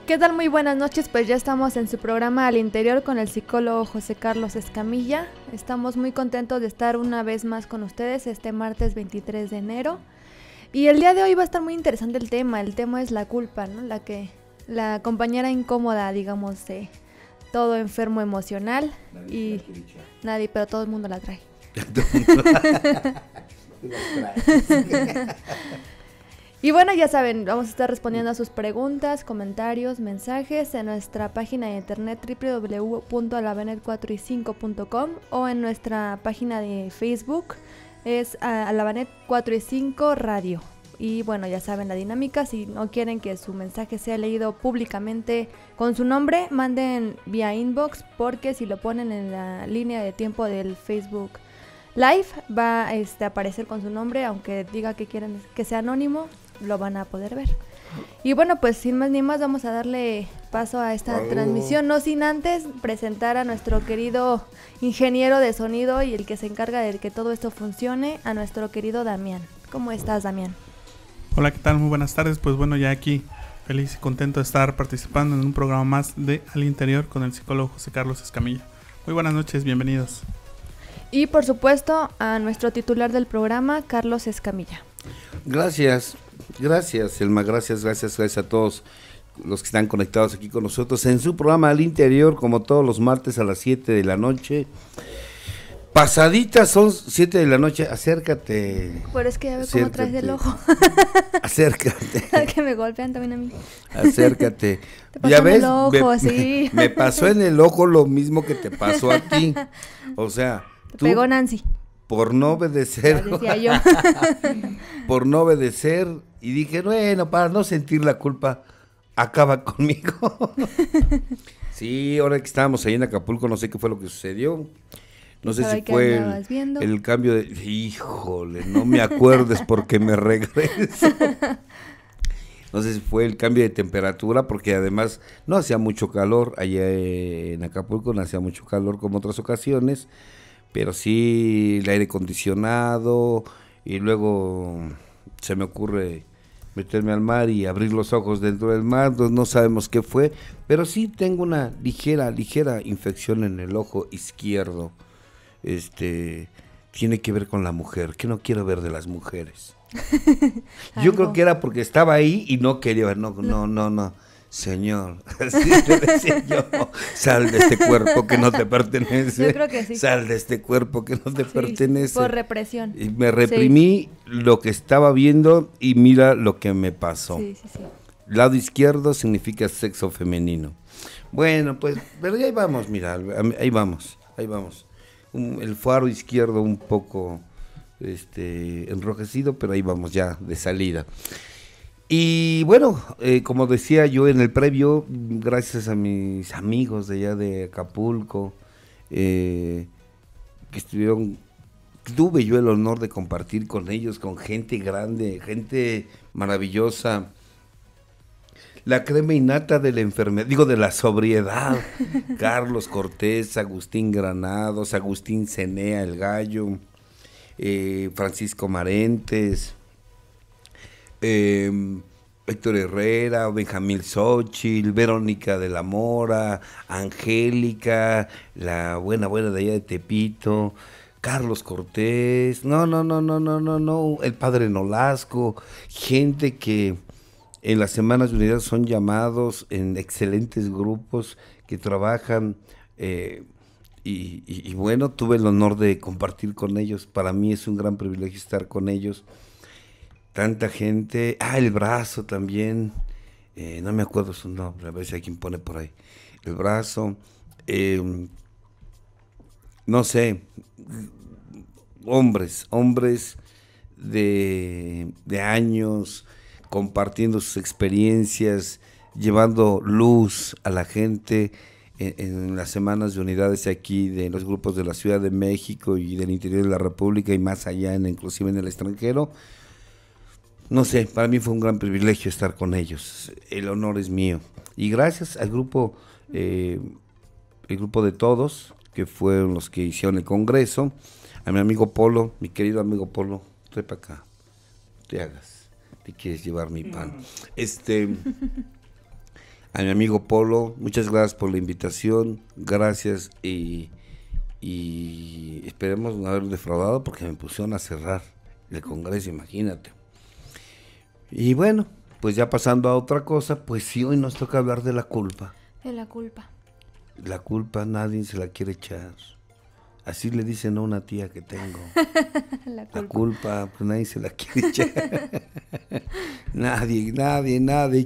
¿Qué tal? Muy buenas noches, pues ya estamos en su programa Al Interior con el psicólogo José Carlos Escamilla. Estamos muy contentos de estar una vez más con ustedes este martes 23 de enero. Y el día de hoy va a estar muy interesante el tema es la culpa, ¿no? La compañera incómoda, digamos, de todo enfermo emocional. Nadie, pero todo el mundo la trae. Y bueno, ya saben, vamos a estar respondiendo a sus preguntas, comentarios, mensajes en nuestra página de internet www.alabanet4y5.com o en nuestra página de Facebook, es Alabanet 4 y 5 Radio. Y bueno, ya saben la dinámica, si no quieren que su mensaje sea leído públicamente con su nombre, manden vía inbox, porque si lo ponen en la línea de tiempo del Facebook Live, va a aparecer con su nombre, aunque diga que quieren que sea anónimo, lo van a poder ver. Y bueno, pues sin más ni más vamos a darle paso a esta transmisión, no sin antes presentar a nuestro querido ingeniero de sonido y el que se encarga de que todo esto funcione, a nuestro querido Damián. ¿Cómo estás, Damián? Hola, ¿qué tal? Muy buenas tardes. Pues bueno, ya aquí feliz y contento de estar participando en un programa más de Al Interior con el psicólogo José Carlos Escamilla. Muy buenas noches, bienvenidos. Y por supuesto a nuestro titular del programa, Carlos Escamilla. Gracias, Elma, gracias a todos los que están conectados aquí con nosotros en su programa Al Interior, como todos los martes a las 7 de la noche. Pasaditas son 7 de la noche, acércate. Pero es que ya ve cómo traes el ojo. Acércate. Que me golpean también a mí. Acércate. Te pasó Ya en ves, el ojo, sí. me pasó en el ojo lo mismo que te pasó a ti. O sea, te pegó Nancy. Por no obedecer. Ya decía yo. Por no obedecer. Y dije, bueno, para no sentir la culpa, acaba conmigo. Sí, ahora que estábamos ahí en Acapulco, no sé qué fue lo que sucedió. No sé si fue el cambio de... Híjole, no me acuerdes porque me regreso. No sé si fue el cambio de temperatura, porque además no hacía mucho calor. Allá en Acapulco no hacía mucho calor como otras ocasiones, pero sí el aire acondicionado, y luego se me ocurre meterme al mar y abrir los ojos dentro del mar, entonces no sabemos qué fue, pero sí tengo una ligera infección en el ojo izquierdo. Tiene que ver con la mujer, que no quiero ver de las mujeres. Yo creo que era porque estaba ahí y no quería ver, no, señor, así le decía yo, sal de este cuerpo que no te pertenece. Yo creo que sí. Sal de este cuerpo que no te pertenece. Por represión. Y me reprimí lo que estaba viendo y mira lo que me pasó. Sí. Lado izquierdo significa sexo femenino. Bueno, pues, pero ahí vamos, mira, ahí vamos. El faro izquierdo un poco enrojecido, pero ahí vamos ya de salida. Y bueno, como decía yo en el previo, gracias a mis amigos de allá de Acapulco, que tuve yo el honor de compartir con ellos, con gente grande, gente maravillosa, la crema innata de la enfermedad, de la sobriedad. Carlos Cortés, Agustín Granados, Agustín Cenea, el Gallo, Francisco Marentes, Héctor Herrera, Benjamín Xochitl, Verónica de la Mora, Angélica, la buena de allá de Tepito, Carlos Cortés, no, el padre Nolasco, gente que en las Semanas de Unidad son llamados en excelentes grupos que trabajan, y bueno, tuve el honor de compartir con ellos. Para mí es un gran privilegio estar con ellos. Tanta gente, el Brazo también, no me acuerdo su nombre, a ver si hay quien pone por ahí. El Brazo, no sé, hombres de años, compartiendo sus experiencias, llevando luz a la gente en las Semanas de Unidades aquí de los grupos de la Ciudad de México y del interior de la República y más allá, inclusive en el extranjero. No sé, para mí fue un gran privilegio estar con ellos, el honor es mío. Y gracias al grupo, el grupo de todos, que fueron los que hicieron el congreso, a mi amigo Polo, mi querido amigo Polo, trae para acá, te hagas. Te quieres llevar mi pan. a mi amigo Polo, muchas gracias por la invitación, gracias y esperemos no haber defraudado porque me pusieron a cerrar el Congreso, imagínate. Y bueno, pues ya pasando a otra cosa, pues sí, hoy nos toca hablar de la culpa. De la culpa. La culpa nadie se la quiere echar. Así le dicen a una tía que tengo. La culpa, pues nadie se la quiere echar. Nadie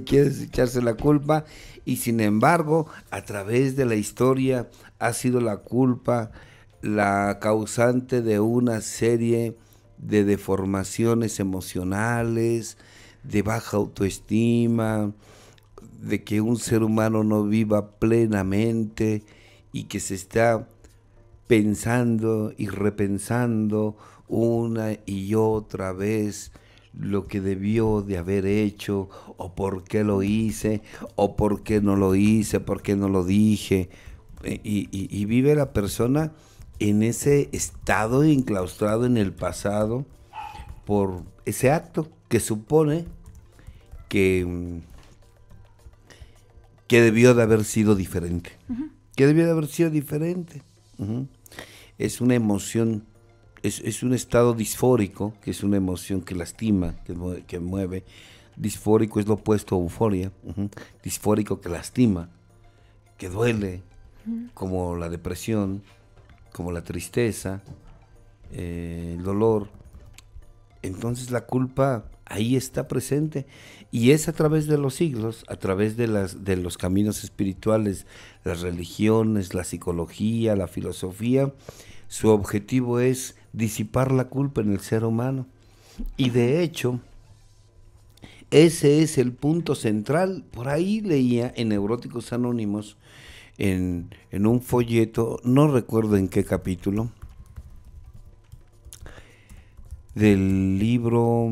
quiere echarse la culpa. Y sin embargo, a través de la historia ha sido la culpa la causante de una serie de deformaciones emocionales, de baja autoestima, de que un ser humano no viva plenamente y que se está pensando y repensando una y otra vez lo que debió de haber hecho, o por qué lo hice, o por qué no lo hice, por qué no lo dije, y vive la persona en ese estado enclaustrado en el pasado por ese acto que supone que debió de haber sido diferente, que debió de haber sido diferente. Es una emoción, es un estado disfórico, que es una emoción que lastima, que mueve. Disfórico es lo opuesto a euforia, disfórico que lastima, que duele, como la depresión, como la tristeza, el dolor. Entonces la culpa ahí está presente y es a través de los siglos, a través de los caminos espirituales, las religiones, la psicología, la filosofía. Su objetivo es disipar la culpa en el ser humano y de hecho ese es el punto central. Por ahí leía en Neuróticos Anónimos, en un folleto, no recuerdo en qué capítulo, del libro,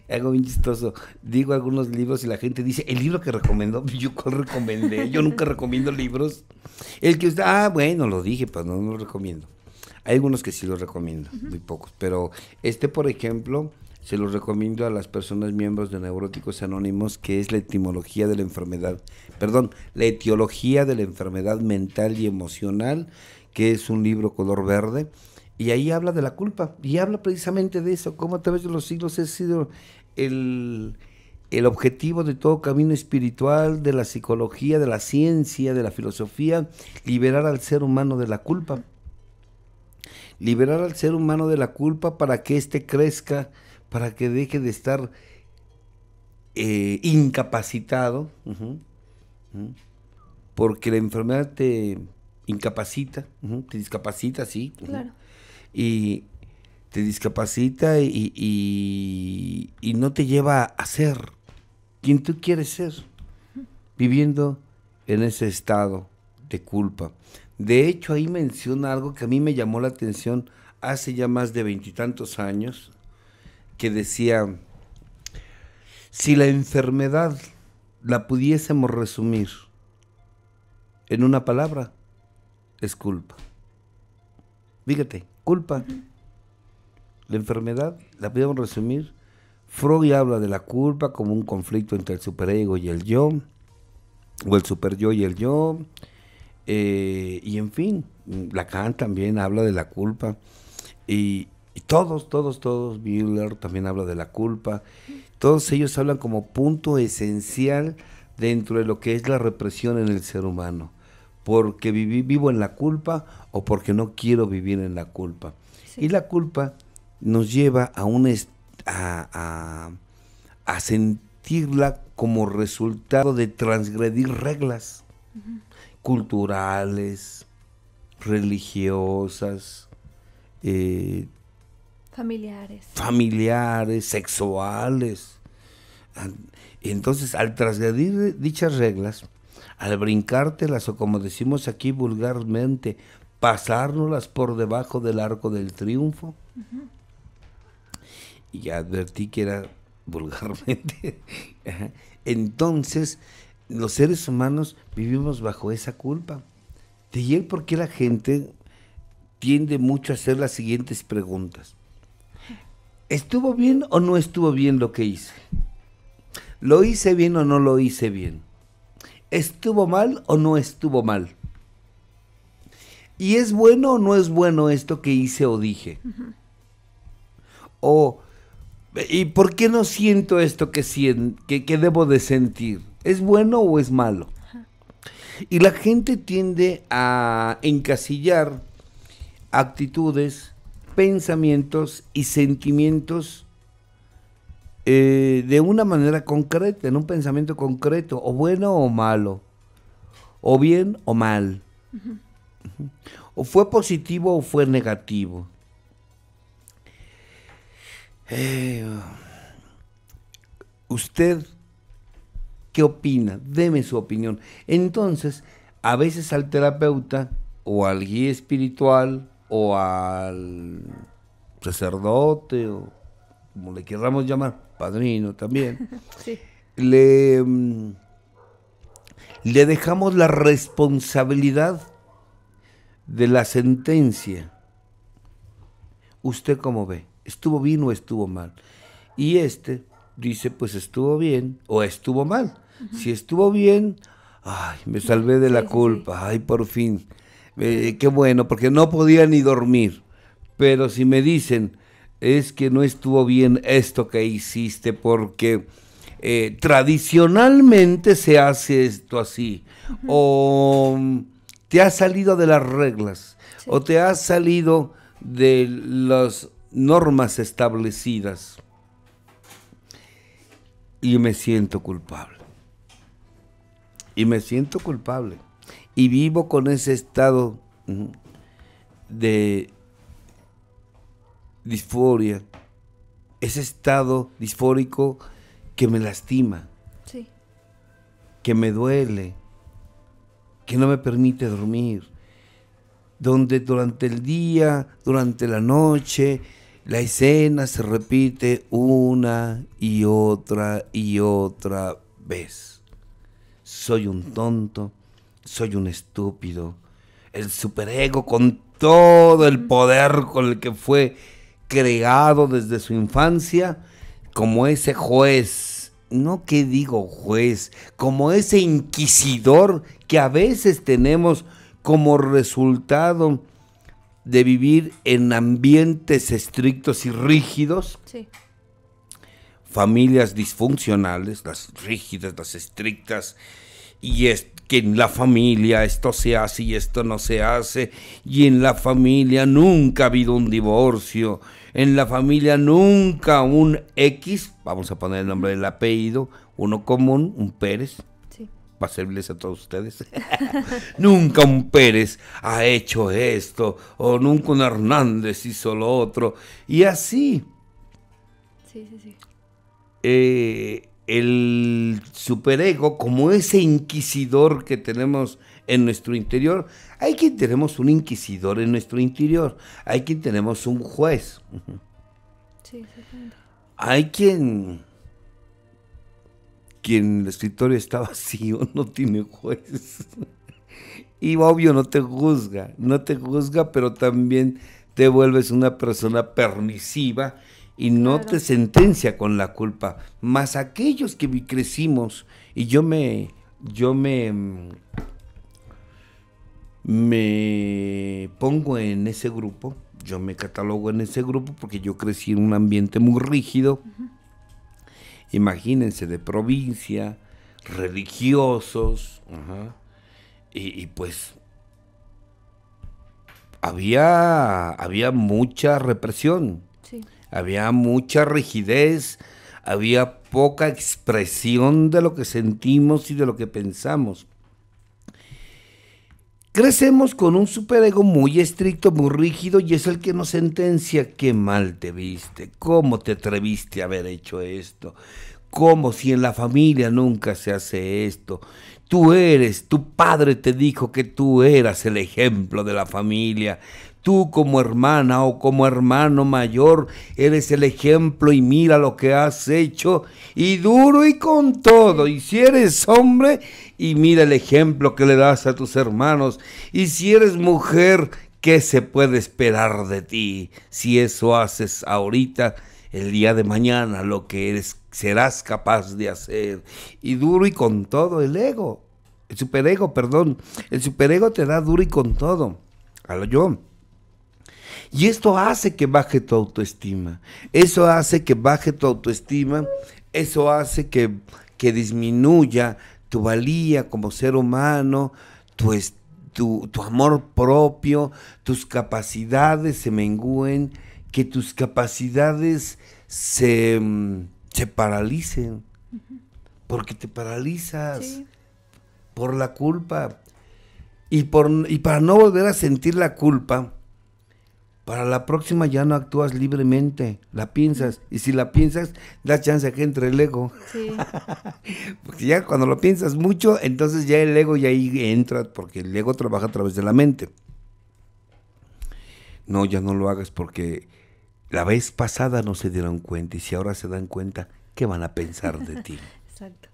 algo bien chistoso, digo algunos libros y la gente dice, el libro que recomendó, yo ¿cuál recomendé? Yo nunca recomiendo libros. El que usted, bueno, lo dije, pero no lo recomiendo. Hay algunos que sí los recomiendo, muy pocos, pero por ejemplo, se los recomiendo a las personas miembros de Neuróticos Anónimos, que es la etiología de la enfermedad mental y emocional, que es un libro color verde. Y ahí habla de la culpa, y habla precisamente de eso, cómo a través de los siglos ha sido el objetivo de todo camino espiritual, de la psicología, de la ciencia, de la filosofía, liberar al ser humano de la culpa. Liberar al ser humano de la culpa para que éste crezca, para que deje de estar incapacitado, porque la enfermedad te incapacita, te discapacita, sí. Claro. Y te discapacita y no te lleva a ser quien tú quieres ser, viviendo en ese estado de culpa. De hecho, ahí menciona algo que a mí me llamó la atención hace ya más de 20 y tantos años, que decía, si la enfermedad la pudiésemos resumir en una palabra, es culpa. Fíjate, culpa. La enfermedad la podemos resumir. Freud habla de la culpa como un conflicto entre el superego y el yo, o el superyo y el yo, y en fin, Lacan también habla de la culpa, y todos, Bühler también habla de la culpa. Todos ellos hablan como punto esencial dentro de lo que es la represión en el ser humano. Porque vivo en la culpa o porque no quiero vivir en la culpa. Sí. Y la culpa nos lleva a sentirla como resultado de transgredir reglas culturales, religiosas, familiares, sexuales. Entonces, al transgredir dichas reglas, al brincártelas, o como decimos aquí vulgarmente, pasárnoslas por debajo del arco del triunfo, y advertí que era vulgarmente, entonces los seres humanos vivimos bajo esa culpa. De ahí por qué la gente tiende mucho a hacer las siguientes preguntas: ¿estuvo bien o no estuvo bien lo que hice? ¿Lo hice bien o no lo hice bien? ¿estuvo mal o no estuvo mal? ¿Y es bueno o no es bueno esto que hice o dije? ¿Y por qué no siento esto que debo de sentir? ¿Es bueno o es malo? Y la gente tiende a encasillar actitudes, pensamientos y sentimientos de una manera concreta, en un pensamiento concreto, o bueno o malo, o bien o mal, o fue positivo o fue negativo. ¿Usted qué opina? Deme su opinión. Entonces, a veces al terapeuta, o al guía espiritual, o al sacerdote, o como le queramos llamar, padrino también, Sí. le dejamos la responsabilidad de la sentencia. ¿Usted cómo ve? ¿Estuvo bien o estuvo mal? Y dice, pues estuvo bien o estuvo mal. Si estuvo bien, ay, me salvé de la culpa, ay, por fin. Qué bueno, porque no podía ni dormir. Pero si me dicen, es que no estuvo bien esto que hiciste, porque tradicionalmente se hace esto así, o te has salido de las reglas, o te has salido de las normas establecidas, y me siento culpable. Y me siento culpable. Y vivo con ese estado de disforia, ese estado disfórico que me lastima, Sí. que me duele, que no me permite dormir, donde durante el día, durante la noche, la escena se repite una y otra vez. Soy un tonto, soy un estúpido. El superego, con todo el poder con el que fue creado desde su infancia, como ese juez, no que digo juez, como ese inquisidor que a veces tenemos como resultado de vivir en ambientes estrictos y rígidos. Sí. Familias disfuncionales, las rígidas, las estrictas, y es que en la familia esto se hace y esto no se hace, y en la familia nunca ha habido un divorcio, en la familia nunca un X, vamos a poner el nombre del apellido, uno común, un Pérez, Sí. para servirles a todos ustedes. Nunca un Pérez ha hecho esto, o nunca un Hernández hizo lo otro, y así. Sí, sí, sí. El superego, como ese inquisidor que tenemos en nuestro interior, hay quien tenemos un inquisidor en nuestro interior, hay quien tenemos un juez, Sí, exactamente. hay quien el escritorio está vacío, no tiene juez, y obvio no te juzga, pero también te vuelves una persona permisiva y no Claro. te sentencia con la culpa. Más aquellos que crecimos, y yo me pongo en ese grupo, yo me catalogo en ese grupo porque yo crecí en un ambiente muy rígido. Imagínense, de provincia, religiosos, y pues había mucha represión. Sí. Había mucha rigidez, había poca expresión de lo que sentimos y de lo que pensamos. Crecemos con un superego muy estricto, muy rígido, y es el que nos sentencia. Qué mal te viste, cómo te atreviste a haber hecho esto, como si en la familia nunca se hace esto. Tu padre te dijo que tú eras el ejemplo de la familia. Tú como hermana o como hermano mayor eres el ejemplo y mira lo que has hecho, y duro y con todo. Y si eres hombre, y mira el ejemplo que le das a tus hermanos. Y si eres mujer, ¿qué se puede esperar de ti? Si eso haces ahorita, el día de mañana lo que eres serás capaz de hacer. Y duro y con todo el ego. el superego, perdón. El superego te da duro y con todo, a lo yo. Y esto hace que baje tu autoestima. Eso hace que baje tu autoestima. Eso hace que disminuya tu valía como ser humano, tu amor propio, tus capacidades se mengúen, que tus capacidades se paralicen, porque te paralizas por la culpa. Y para no volver a sentir la culpa, para la próxima ya no actúas libremente, la piensas, y si la piensas, da chance a que entre el ego. Sí. Porque ya cuando lo piensas mucho, entonces ya el ego ya ahí entra, porque el ego trabaja a través de la mente. No, ya no lo hagas porque la vez pasada no se dieron cuenta, y si ahora se dan cuenta, ¿qué van a pensar de ti? Exacto.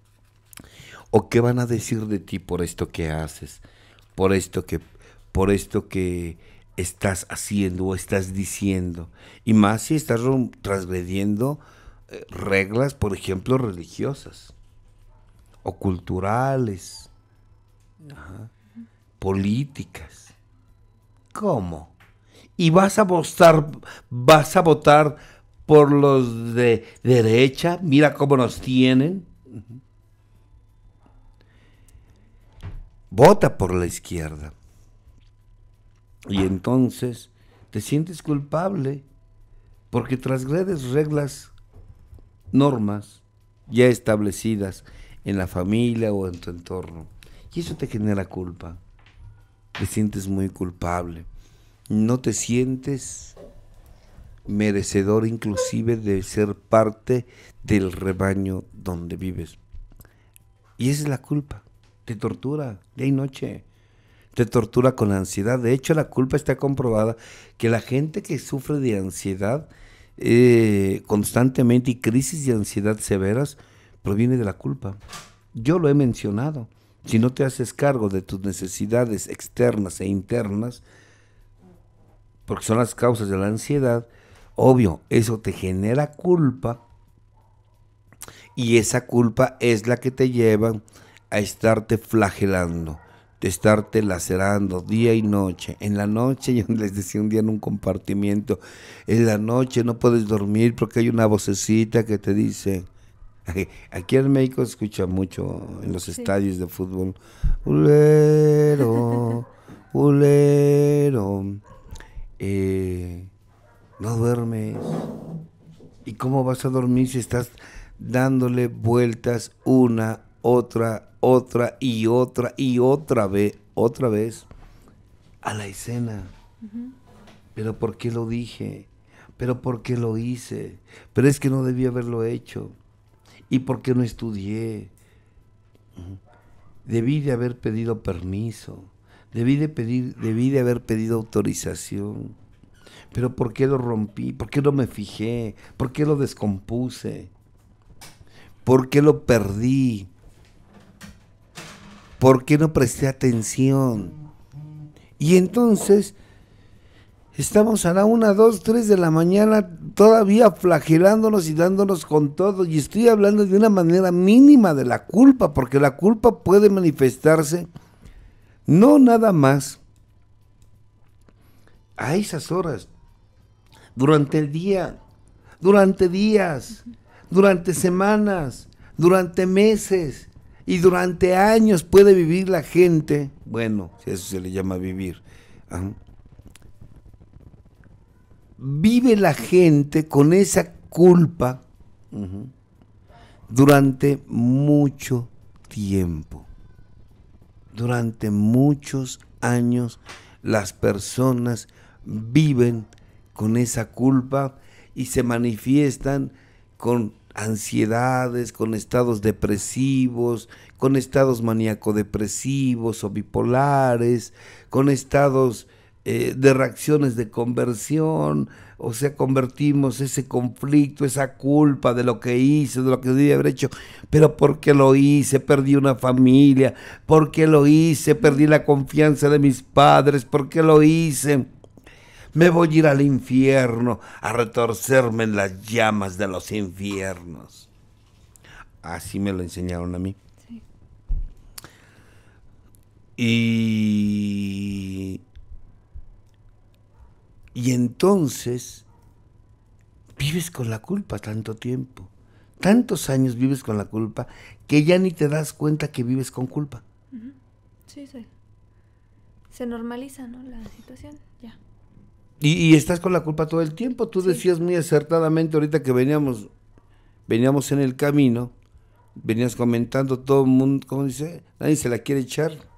¿O qué van a decir de ti por esto que haces? Por esto que estás haciendo o estás diciendo, y más si estás transgrediendo reglas, por ejemplo, religiosas o culturales, políticas. ¿Cómo? Y vas a votar por los de derecha. Mira cómo nos tienen. Vota por la izquierda. Y entonces te sientes culpable porque transgredes reglas, normas ya establecidas en la familia o en tu entorno. Y eso te genera culpa. Te sientes muy culpable. No te sientes merecedor inclusive de ser parte del rebaño donde vives. Y esa es la culpa. Te tortura día y noche. Te tortura con ansiedad. De hecho, la culpa está comprobada que la gente que sufre de ansiedad constantemente y crisis de ansiedad severas proviene de la culpa. Yo lo he mencionado. Si no te haces cargo de tus necesidades externas e internas, porque son las causas de la ansiedad, obvio, eso te genera culpa, y esa culpa es la que te lleva a estarte flagelando, de estarte lacerando día y noche. En la noche, yo les decía un día en un compartimiento, en la noche no puedes dormir porque hay una vocecita que te dice, aquí en México se escucha mucho en los estadios de fútbol, ulero, ulero, no duermes. ¿Y cómo vas a dormir si estás dándole vueltas una, otra y otra vez a la escena? ¿Pero por qué lo dije? ¿Pero por qué lo hice? Pero es que no debía haberlo hecho. ¿Y por qué no estudié? Debí de haber pedido permiso. Debí de haber pedido autorización. ¿Pero por qué lo rompí? ¿Por qué no me fijé? ¿Por qué lo descompuse? ¿Por qué lo perdí? ¿Por qué no presté atención? Y entonces estamos a la 1, 2, 3 de la mañana todavía flagelándonos y dándonos con todo. Y estoy hablando de una manera mínima de la culpa, porque la culpa puede manifestarse no nada más a esas horas, durante el día, durante días, durante semanas, durante meses y durante años puede vivir la gente. Bueno, si eso se le llama vivir. Vive la gente con esa culpa durante mucho tiempo. Durante muchos años las personas viven con esa culpa y se manifiestan con ansiedades, con estados depresivos, con estados maníaco-depresivos o bipolares, con estados de reacciones de conversión. O sea, convertimos ese conflicto, esa culpa de lo que hice, de lo que debía haber hecho. Pero ¿por qué lo hice? Perdí una familia. ¿Por qué lo hice? Perdí la confianza de mis padres. ¿Por qué lo hice? Me voy a ir al infierno a retorcerme en las llamas de los infiernos. Así me lo enseñaron a mí. Sí. Y entonces vives con la culpa tanto tiempo, tantos años vives con la culpa, que ya ni te das cuenta que vives con culpa. Sí, sí. Se normaliza, ¿no? La situación, ya. Y estás con la culpa todo el tiempo. Tú decías muy acertadamente ahorita que veníamos en el camino, venías comentando, todo el mundo, ¿cómo dice? Nadie se la quiere echar.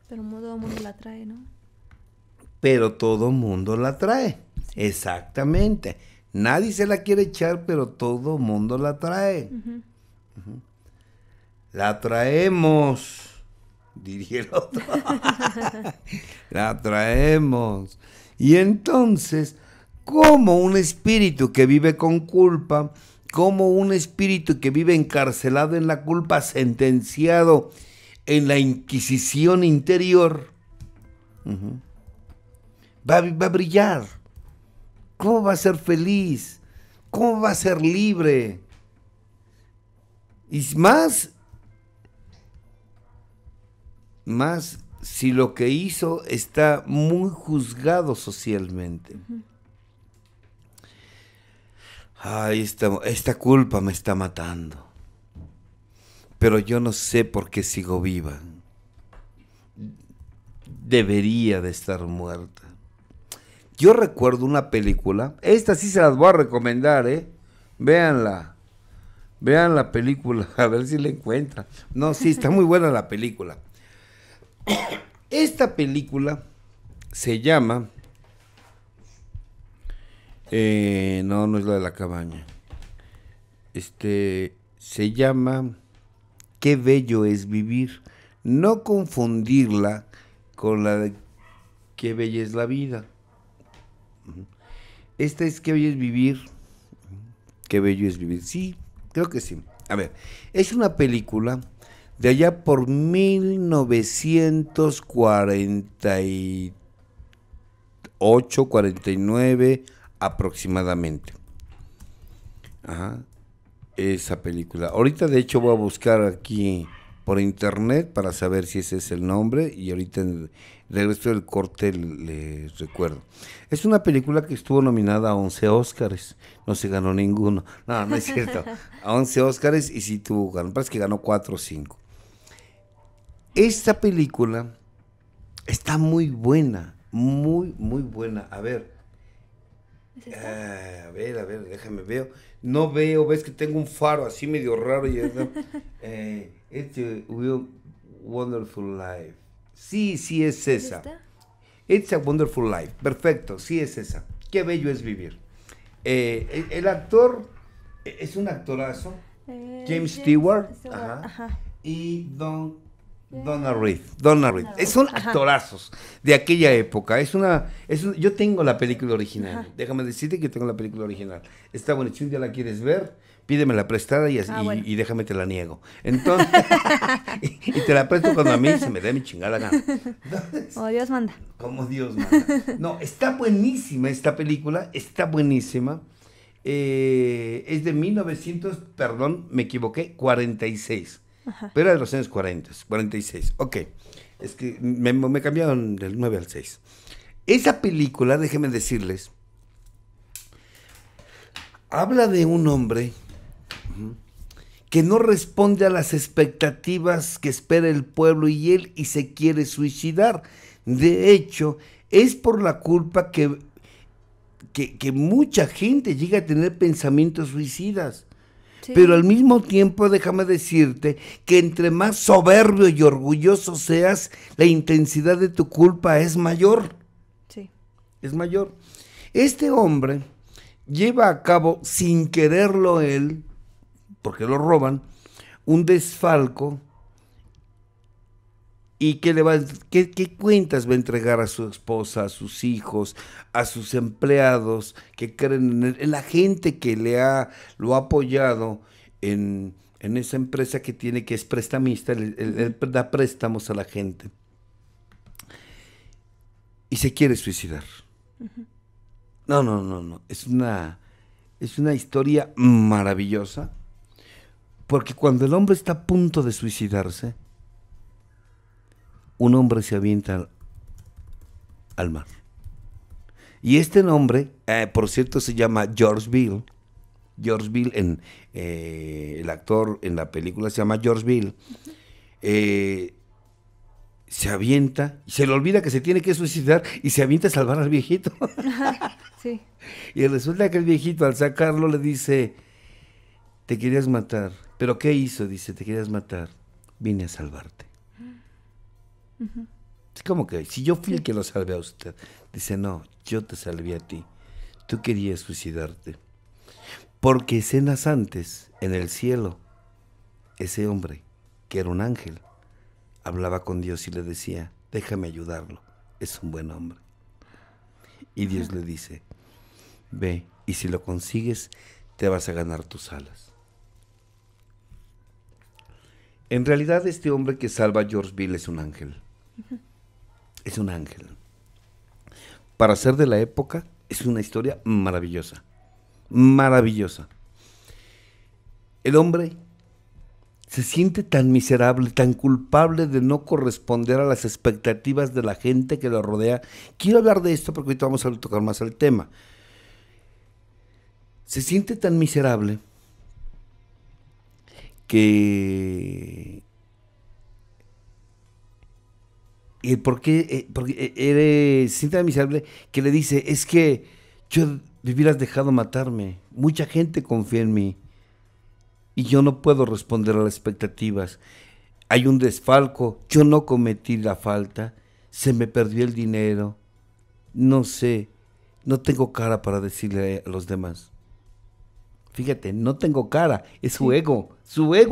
Pero todo el mundo la trae, ¿no? Pero todo el mundo la trae. Sí. Exactamente. Nadie se la quiere echar, pero todo el mundo la trae. La traemos, diría el otro. La traemos. Y entonces, como un espíritu que vive con culpa, como un espíritu que vive encarcelado en la culpa, sentenciado en la inquisición interior, va a brillar. ¿Cómo va a ser feliz? ¿Cómo va a ser libre? Y más si lo que hizo está muy juzgado socialmente. Ay, esta culpa me está matando. Pero yo no sé por qué sigo viva. Debería de estar muerta. Yo recuerdo una película, esta sí se las voy a recomendar, véanla. Vean la película, a ver si la encuentran. No, sí, está muy buena la película. Esta película se llama... no es la de la cabaña. Se llama Qué bello es vivir. No confundirla con la de Qué bella es la vida. Esta es Qué bello es vivir. Qué bello es vivir. Sí, creo que sí. A ver, es una película de allá por 1948, 49 aproximadamente. Ajá, esa película. Ahorita de hecho voy a buscar aquí por internet para saber si ese es el nombre y ahorita en el resto del corte les recuerdo. Es una película que estuvo nominada a 11 Óscares, no se ganó ninguno. No, no es cierto. A 11 Óscares y sí tuvo, parece que ganó 4 o 5. Esta película está muy buena, muy buena. A ver, a ver, déjame ver. No veo, ves que tengo un faro así medio raro. Y It's a Wonderful Life. Sí, es esa. It's a Wonderful Life. Perfecto, sí es esa. Qué bello es vivir. El actor es un actorazo. James Stewart. Ajá. Y Donna Reed. Son actorazos de aquella época. Yo tengo la película original. Ajá. Déjame decirte que tengo la película original. Está bueno. Si un día la quieres ver, pídemela prestada y déjame te la niego. Entonces, y te la presto cuando a mí se me dé mi chingada gana. Como Dios manda. Como Dios manda. No, está buenísima esta película. Está buenísima. Es de 46. Ajá. Pero era de los años 40, 46. Ok, es que me cambiaron del 9 al 6. Esa película, déjenme decirles, habla de un hombre que no responde a las expectativas que espera el pueblo y se quiere suicidar. De hecho, es por la culpa que mucha gente llega a tener pensamientos suicidas. Sí. Pero al mismo tiempo, déjame decirte que entre más soberbio y orgulloso seas, la intensidad de tu culpa es mayor. Sí. Es mayor. Este hombre lleva a cabo, sin quererlo él, porque lo roban, un desfalco. ¿Y qué cuentas va a entregar a su esposa, a sus hijos, a sus empleados que creen en la gente que lo ha apoyado en esa empresa que es prestamista, él da préstamos a la gente? Y se quiere suicidar. No. Es una historia maravillosa, porque cuando el hombre está a punto de suicidarse, un hombre se avienta al mar. Y este nombre, por cierto, se llama George Bill. George Bill, el actor en la película se llama George Bill. Se avienta, y se le olvida que se tiene que suicidar y se avienta a salvar al viejito. Sí. Y resulta que el viejito al sacarlo le dice, te querías matar. ¿Pero qué hizo? Dice, te querías matar. Vine a salvarte. Es como que, si yo fui el que lo salvé a usted. Dice, no, yo te salvé a ti. Tú querías suicidarte. Porque escenas antes, en el cielo, ese hombre, que era un ángel, hablaba con Dios y le decía, déjame ayudarlo, es un buen hombre. Y Dios le dice, ve, y si lo consigues, te vas a ganar tus alas. En realidad, este hombre que salva a George Bill es un ángel. Es un ángel. Para ser de la época, es una historia maravillosa. Maravillosa. El hombre se siente tan miserable, tan culpable de no corresponder a las expectativas de la gente que lo rodea. Quiero hablar de esto porque ahorita vamos a tocar más el tema. Se siente tan miserable que... Porque se siente tan miserable que le dice, es que yo me hubieras dejado matarme. Mucha gente confía en mí. Y yo no puedo responder a las expectativas. Hay un desfalco, yo no cometí la falta, se me perdió el dinero, no sé, no tengo cara para decirle a los demás. Fíjate, no tengo cara, es su ego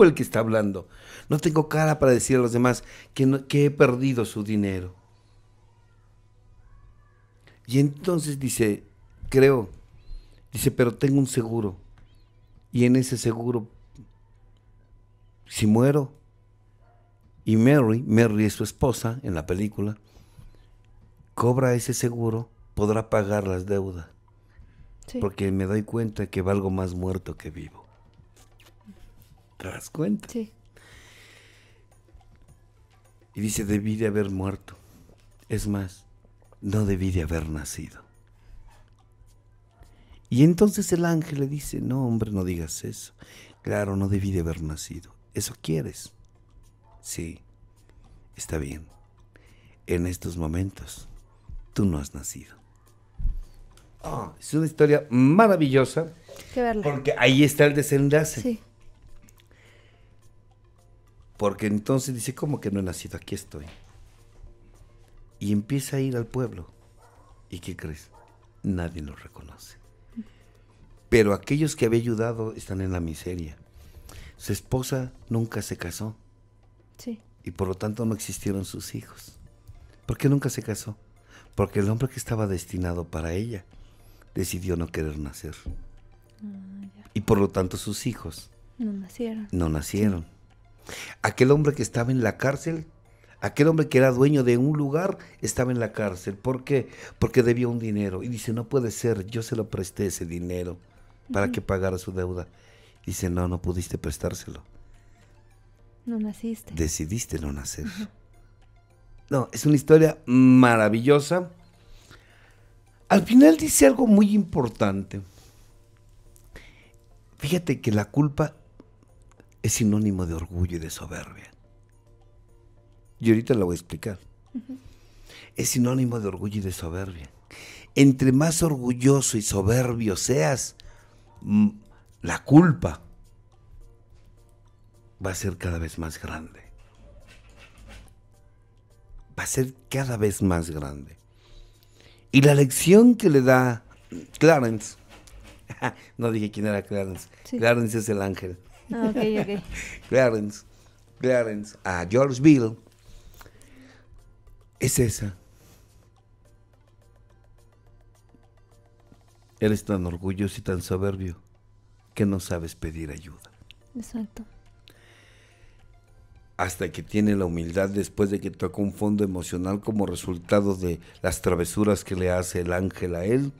el que está hablando. No tengo cara para decirle a los demás que he perdido su dinero. Y entonces dice, pero tengo un seguro, y en ese seguro, si muero, y Mary es su esposa en la película, cobra ese seguro, podrá pagar las deudas. Sí. Porque me doy cuenta que valgo más muerto que vivo. ¿Te das cuenta? Sí. Y dice, debí de haber muerto. Es más, no debí de haber nacido. Y entonces el ángel le dice, no, hombre, no digas eso. Claro, no debí de haber nacido. ¿Eso quieres? Sí, está bien. En estos momentos, tú no has nacido. Es una historia maravillosa. Qué verla. Porque ahí está el desenlace. Sí. Porque entonces dice, ¿cómo que no he nacido? Aquí estoy. Y empieza a ir al pueblo. ¿Y qué crees? Nadie lo reconoce. Pero aquellos que había ayudado están en la miseria. Su esposa nunca se casó. Sí. Y por lo tanto no existieron sus hijos. ¿Por qué nunca se casó? Porque el hombre que estaba destinado para ella decidió no querer nacer. Y por lo tanto sus hijos no nacieron. Sí. Aquel hombre que estaba en la cárcel, aquel hombre que era dueño de un lugar, estaba en la cárcel. ¿Por qué? Porque debía un dinero. Y dice, no puede ser, yo se lo presté ese dinero para que pagara su deuda. Dice, no pudiste prestárselo. No naciste. Decidiste no nacer. No, es una historia maravillosa. Al final dice algo muy importante. Fíjate que la culpa es sinónimo de orgullo y de soberbia. Y ahorita lo voy a explicar. Es sinónimo de orgullo y de soberbia. Entre más orgulloso y soberbio seas, la culpa va a ser cada vez más grande. Va a ser cada vez más grande. Y la lección que le da Clarence, no dije quién era Clarence, sí. Clarence es el ángel. Ok. Clarence a George Bill es esa. Eres tan orgulloso y tan soberbio que no sabes pedir ayuda. Exacto. Hasta que tiene la humildad después de que toca un fondo emocional como resultado de las travesuras que le hace el ángel a él,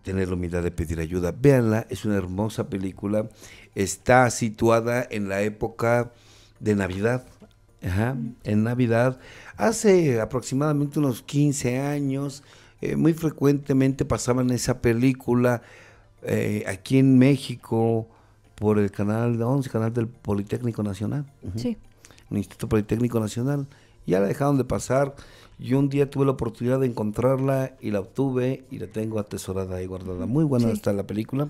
tener la humildad de pedir ayuda. Véanla, es una hermosa película, está situada en la época de Navidad, Ajá, en Navidad. Hace aproximadamente unos 15 años, muy frecuentemente pasaban esa película aquí en México por el canal 11, canal del Politécnico Nacional. Sí. El Instituto Politécnico Nacional. Ya la dejaron de pasar. Yo un día tuve la oportunidad de encontrarla y la obtuve y la tengo atesorada y guardada. Muy buena está la película.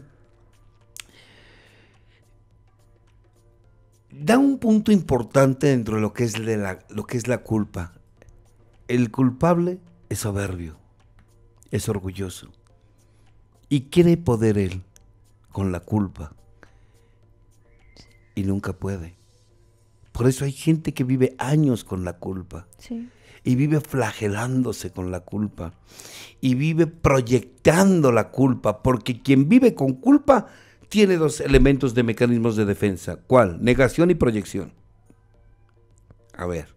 Da un punto importante dentro de lo que es la culpa. El culpable es soberbio, es orgulloso y quiere poder él con la culpa y nunca puede. Por eso hay gente que vive años con la culpa. Sí. Y vive flagelándose con la culpa. Y vive proyectando la culpa. Porque quien vive con culpa tiene dos elementos de mecanismos de defensa. ¿Cuál? Negación y proyección. A ver.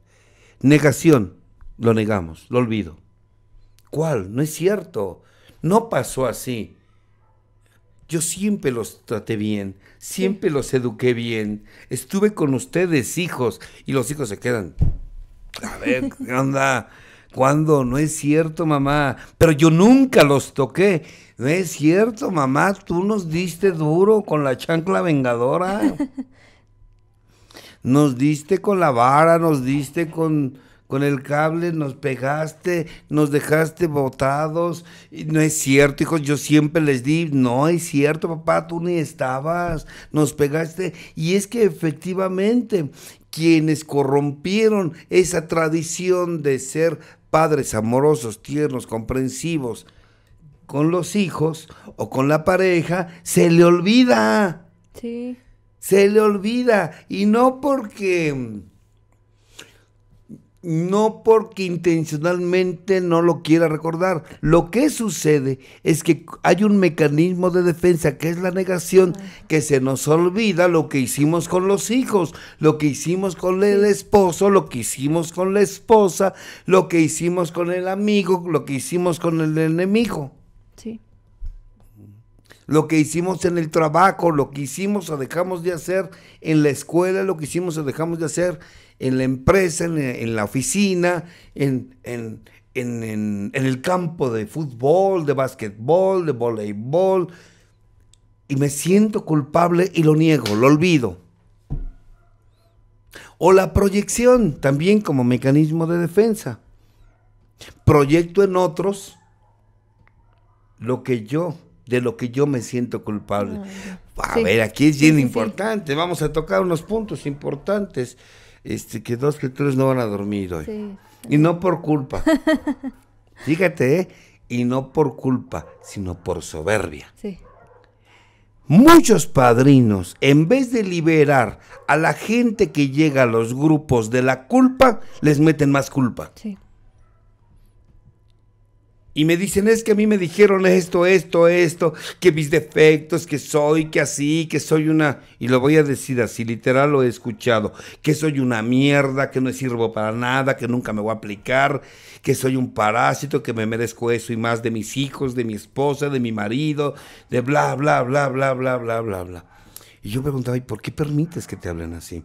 Negación. Lo negamos, lo olvido. ¿Cuál? No es cierto. No pasó así. Yo siempre los traté bien, siempre los eduqué bien, estuve con ustedes, hijos, y los hijos se quedan, a ver, ¿qué onda? ¿Cuándo? No es cierto, mamá, pero yo nunca los toqué. No es cierto, mamá, tú nos diste duro con la chancla vengadora, nos diste con la vara, nos diste con el cable, nos pegaste, nos dejaste botados. No es cierto, hijos, yo siempre les di. No es cierto, papá, tú ni estabas, nos pegaste. Y es que efectivamente quienes corrompieron esa tradición de ser padres amorosos, tiernos, comprensivos con los hijos o con la pareja, se le olvida. Sí. Se le olvida. Y no porque intencionalmente no lo quiera recordar. Lo que sucede es que hay un mecanismo de defensa que es la negación, que se nos olvida lo que hicimos con los hijos, lo que hicimos con el esposo, lo que hicimos con la esposa, lo que hicimos con el amigo, lo que hicimos con el enemigo. Sí. Lo que hicimos en el trabajo, lo que hicimos o dejamos de hacer en la escuela, lo que hicimos o dejamos de hacer en la empresa, en la oficina, en el campo de fútbol, de básquetbol, de voleibol, y me siento culpable y lo niego, lo olvido. O la proyección, también como mecanismo de defensa. Proyecto en otros de lo que yo me siento culpable. A ver, aquí es bien importante, vamos a tocar unos puntos importantes. Que 2 que 3 no van a dormir hoy. Sí. Y no por culpa. Fíjate, y no por culpa, sino por soberbia. Sí. Muchos padrinos, en vez de liberar a la gente que llega a los grupos de la culpa, les meten más culpa. Sí. Y me dicen, es que a mí me dijeron esto, que mis defectos, que soy, que así, que soy una... Y lo voy a decir así, literal lo he escuchado, que soy una mierda, que no sirvo para nada, que nunca me voy a aplicar, que soy un parásito, que me merezco eso y más de mis hijos, de mi esposa, de mi marido, de bla, bla, bla, bla, bla, bla, bla, bla. Y yo preguntaba, ¿y por qué permites que te hablen así?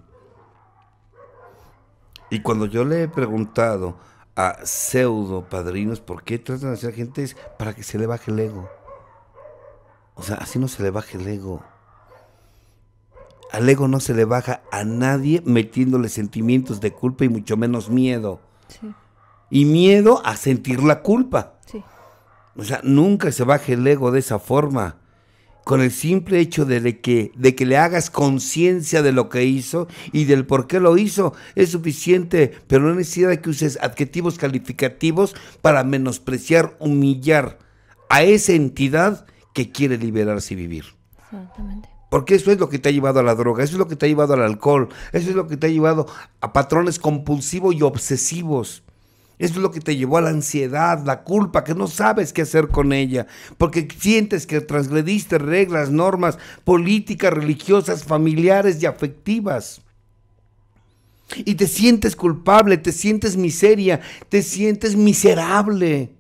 Y cuando yo le he preguntado a pseudo padrinos, ¿por qué tratan de hacer gente? Es para que se le baje el ego. O sea, así no se le baje el ego. Al ego no se le baja a nadie metiéndole sentimientos de culpa y mucho menos miedo. Sí. Y miedo a sentir la culpa. Sí. O sea, nunca se baje el ego de esa forma. Con el simple hecho de que le hagas conciencia de lo que hizo y del por qué lo hizo, es suficiente, pero no necesita de que uses adjetivos calificativos para menospreciar, humillar a esa entidad que quiere liberarse y vivir. Exactamente. Porque eso es lo que te ha llevado a la droga, eso es lo que te ha llevado al alcohol, eso es lo que te ha llevado a patrones compulsivos y obsesivos. Eso es lo que te llevó a la ansiedad, la culpa, que no sabes qué hacer con ella, porque sientes que transgrediste reglas, normas políticas, religiosas, familiares y afectivas. Y te sientes culpable, te sientes miseria, te sientes miserable.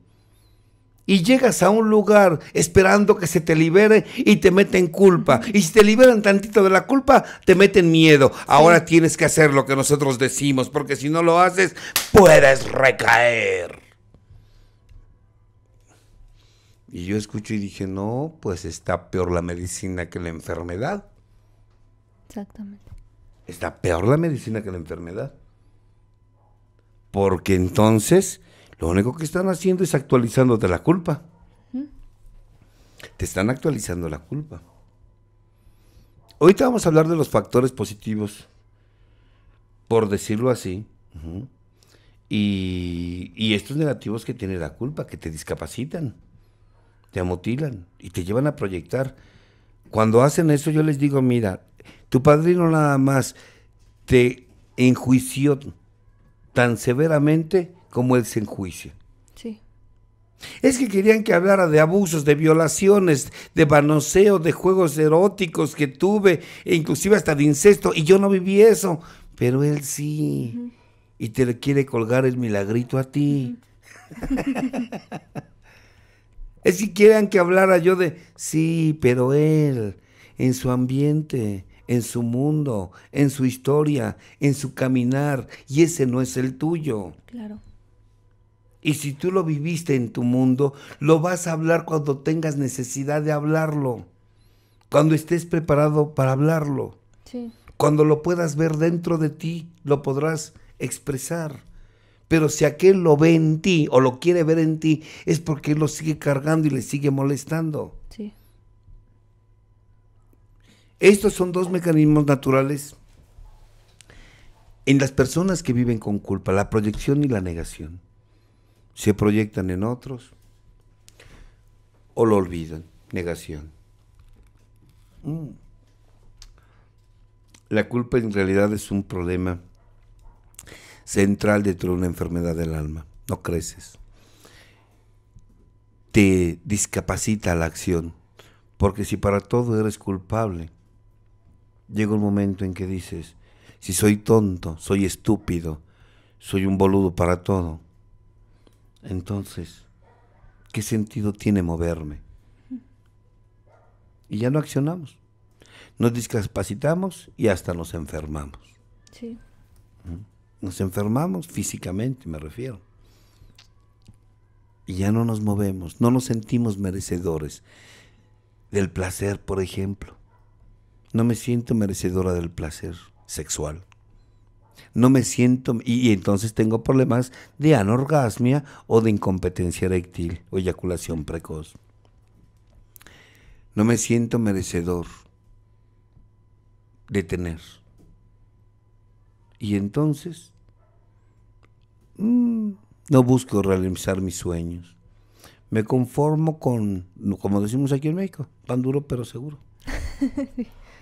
Y llegas a un lugar esperando que se te libere y te meten culpa. Y si te liberan tantito de la culpa, te meten miedo. Ahora tienes que hacer lo que nosotros decimos, porque si no lo haces, puedes recaer. Y yo escucho y dije, no, pues está peor la medicina que la enfermedad. Exactamente. Está peor la medicina que la enfermedad. Porque entonces lo único que están haciendo es actualizándote la culpa. Te están actualizando la culpa. Ahorita vamos a hablar de los factores positivos, por decirlo así. Y estos negativos que tiene la culpa, que te discapacitan, te mutilan y te llevan a proyectar. Cuando hacen eso yo les digo, mira, tu padrino nada más te enjuició tan severamente como él se enjuicia. Sí. Es que querían que hablara de abusos, de violaciones, de manoseo, de juegos eróticos que tuve, e inclusive hasta de incesto, y yo no viví eso, pero él sí. Y te le quiere colgar el milagrito a ti. Es que quieran que hablara yo de, sí, pero él, en su ambiente, en su mundo, en su historia, en su caminar, y ese no es el tuyo. Claro. Y si tú lo viviste en tu mundo, lo vas a hablar cuando tengas necesidad de hablarlo, cuando estés preparado para hablarlo. Sí. Cuando lo puedas ver dentro de ti, lo podrás expresar. Pero si aquel lo ve en ti o lo quiere ver en ti, es porque él lo sigue cargando y le sigue molestando. Sí. Estos son dos mecanismos naturales en las personas que viven con culpa, la proyección y la negación. Se proyectan en otros o lo olvidan, negación. La culpa en realidad es un problema central dentro de una enfermedad del alma. No creces. Te discapacita la acción, porque si para todo eres culpable, llega un momento en que dices, si soy tonto, soy estúpido, soy un boludo para todo, entonces, ¿qué sentido tiene moverme? Y ya no accionamos. Nos discapacitamos y hasta nos enfermamos. Sí. Nos enfermamos físicamente, me refiero. Y ya no nos movemos, no nos sentimos merecedores del placer, por ejemplo. No me siento merecedora del placer sexual. No me siento, y entonces tengo problemas de anorgasmia o de incompetencia eréctil o eyaculación precoz. No me siento merecedor de tener. Y entonces no busco realizar mis sueños. Me conformo con, como decimos aquí en México, pan duro pero seguro.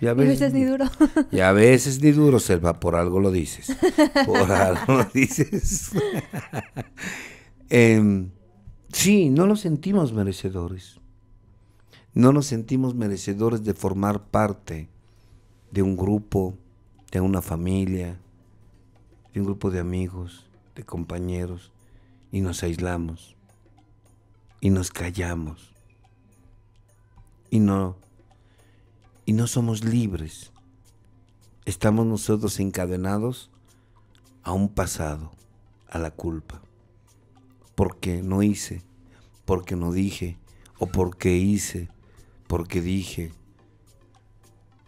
Y a veces ni duro. Y a veces ni duro, Selva, por algo lo dices. Por algo lo dices. Sí, no nos sentimos merecedores. No nos sentimos merecedores de formar parte de un grupo, de una familia, de un grupo de amigos, de compañeros, y nos aislamos, y nos callamos, y no somos libres. Estamos nosotros encadenados a un pasado, a la culpa, porque no hice, porque no dije, o porque hice, porque dije,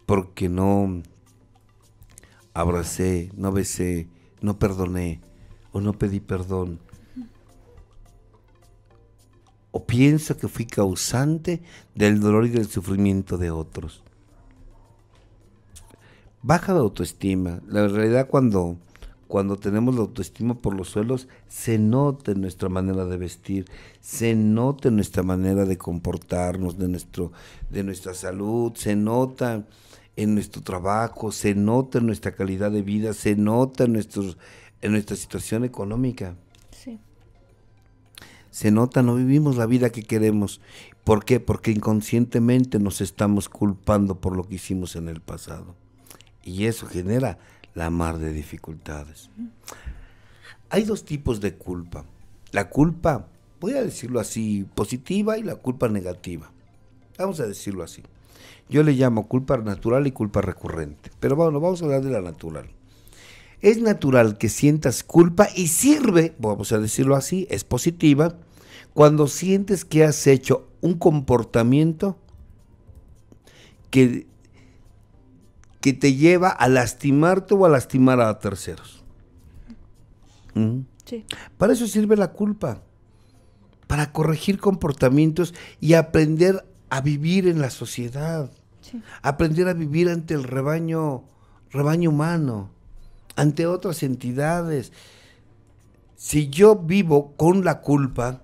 porque no abracé, no besé, no perdoné, o no pedí perdón. O pienso que fui causante del dolor y del sufrimiento de otros. Baja de autoestima. La realidad cuando tenemos la autoestima por los suelos, se nota en nuestra manera de vestir, se nota en nuestra manera de comportarnos, de nuestra salud, se nota en nuestro trabajo, se nota en nuestra calidad de vida, se nota en nuestra situación económica. Sí. Se nota, no vivimos la vida que queremos. ¿Por qué? Porque inconscientemente nos estamos culpando por lo que hicimos en el pasado. Y eso genera la mar de dificultades. Hay dos tipos de culpa. La culpa voy a decirlo así, positiva y la culpa negativa. Vamos a decirlo así. Yo le llamo culpa natural y culpa recurrente. Pero bueno, vamos a hablar de la natural. Es natural que sientas culpa y sirve, vamos a decirlo así, es positiva, cuando sientes que has hecho un comportamiento que te lleva a lastimarte o a lastimar a terceros. Sí. Para eso sirve la culpa, para corregir comportamientos y aprender a vivir en la sociedad, Sí. aprender a vivir ante el rebaño humano, ante otras entidades. Si yo vivo con la culpa,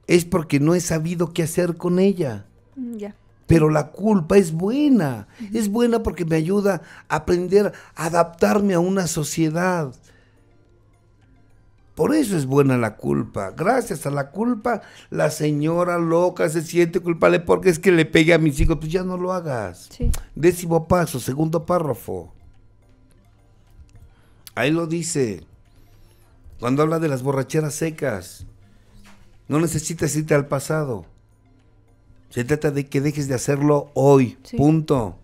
es porque no he sabido qué hacer con ella. Ya. Pero la culpa es buena porque me ayuda a aprender a adaptarme a una sociedad. Por eso es buena la culpa. Gracias a la culpa, la señora loca se siente culpable porque es que le pegué a mis hijos. Pues ya no lo hagas. Sí. 10º paso, 2º párrafo. Ahí lo dice. Cuando habla de las borracheras secas, no necesitas irte al pasado. Se trata de que dejes de hacerlo hoy, Sí. punto.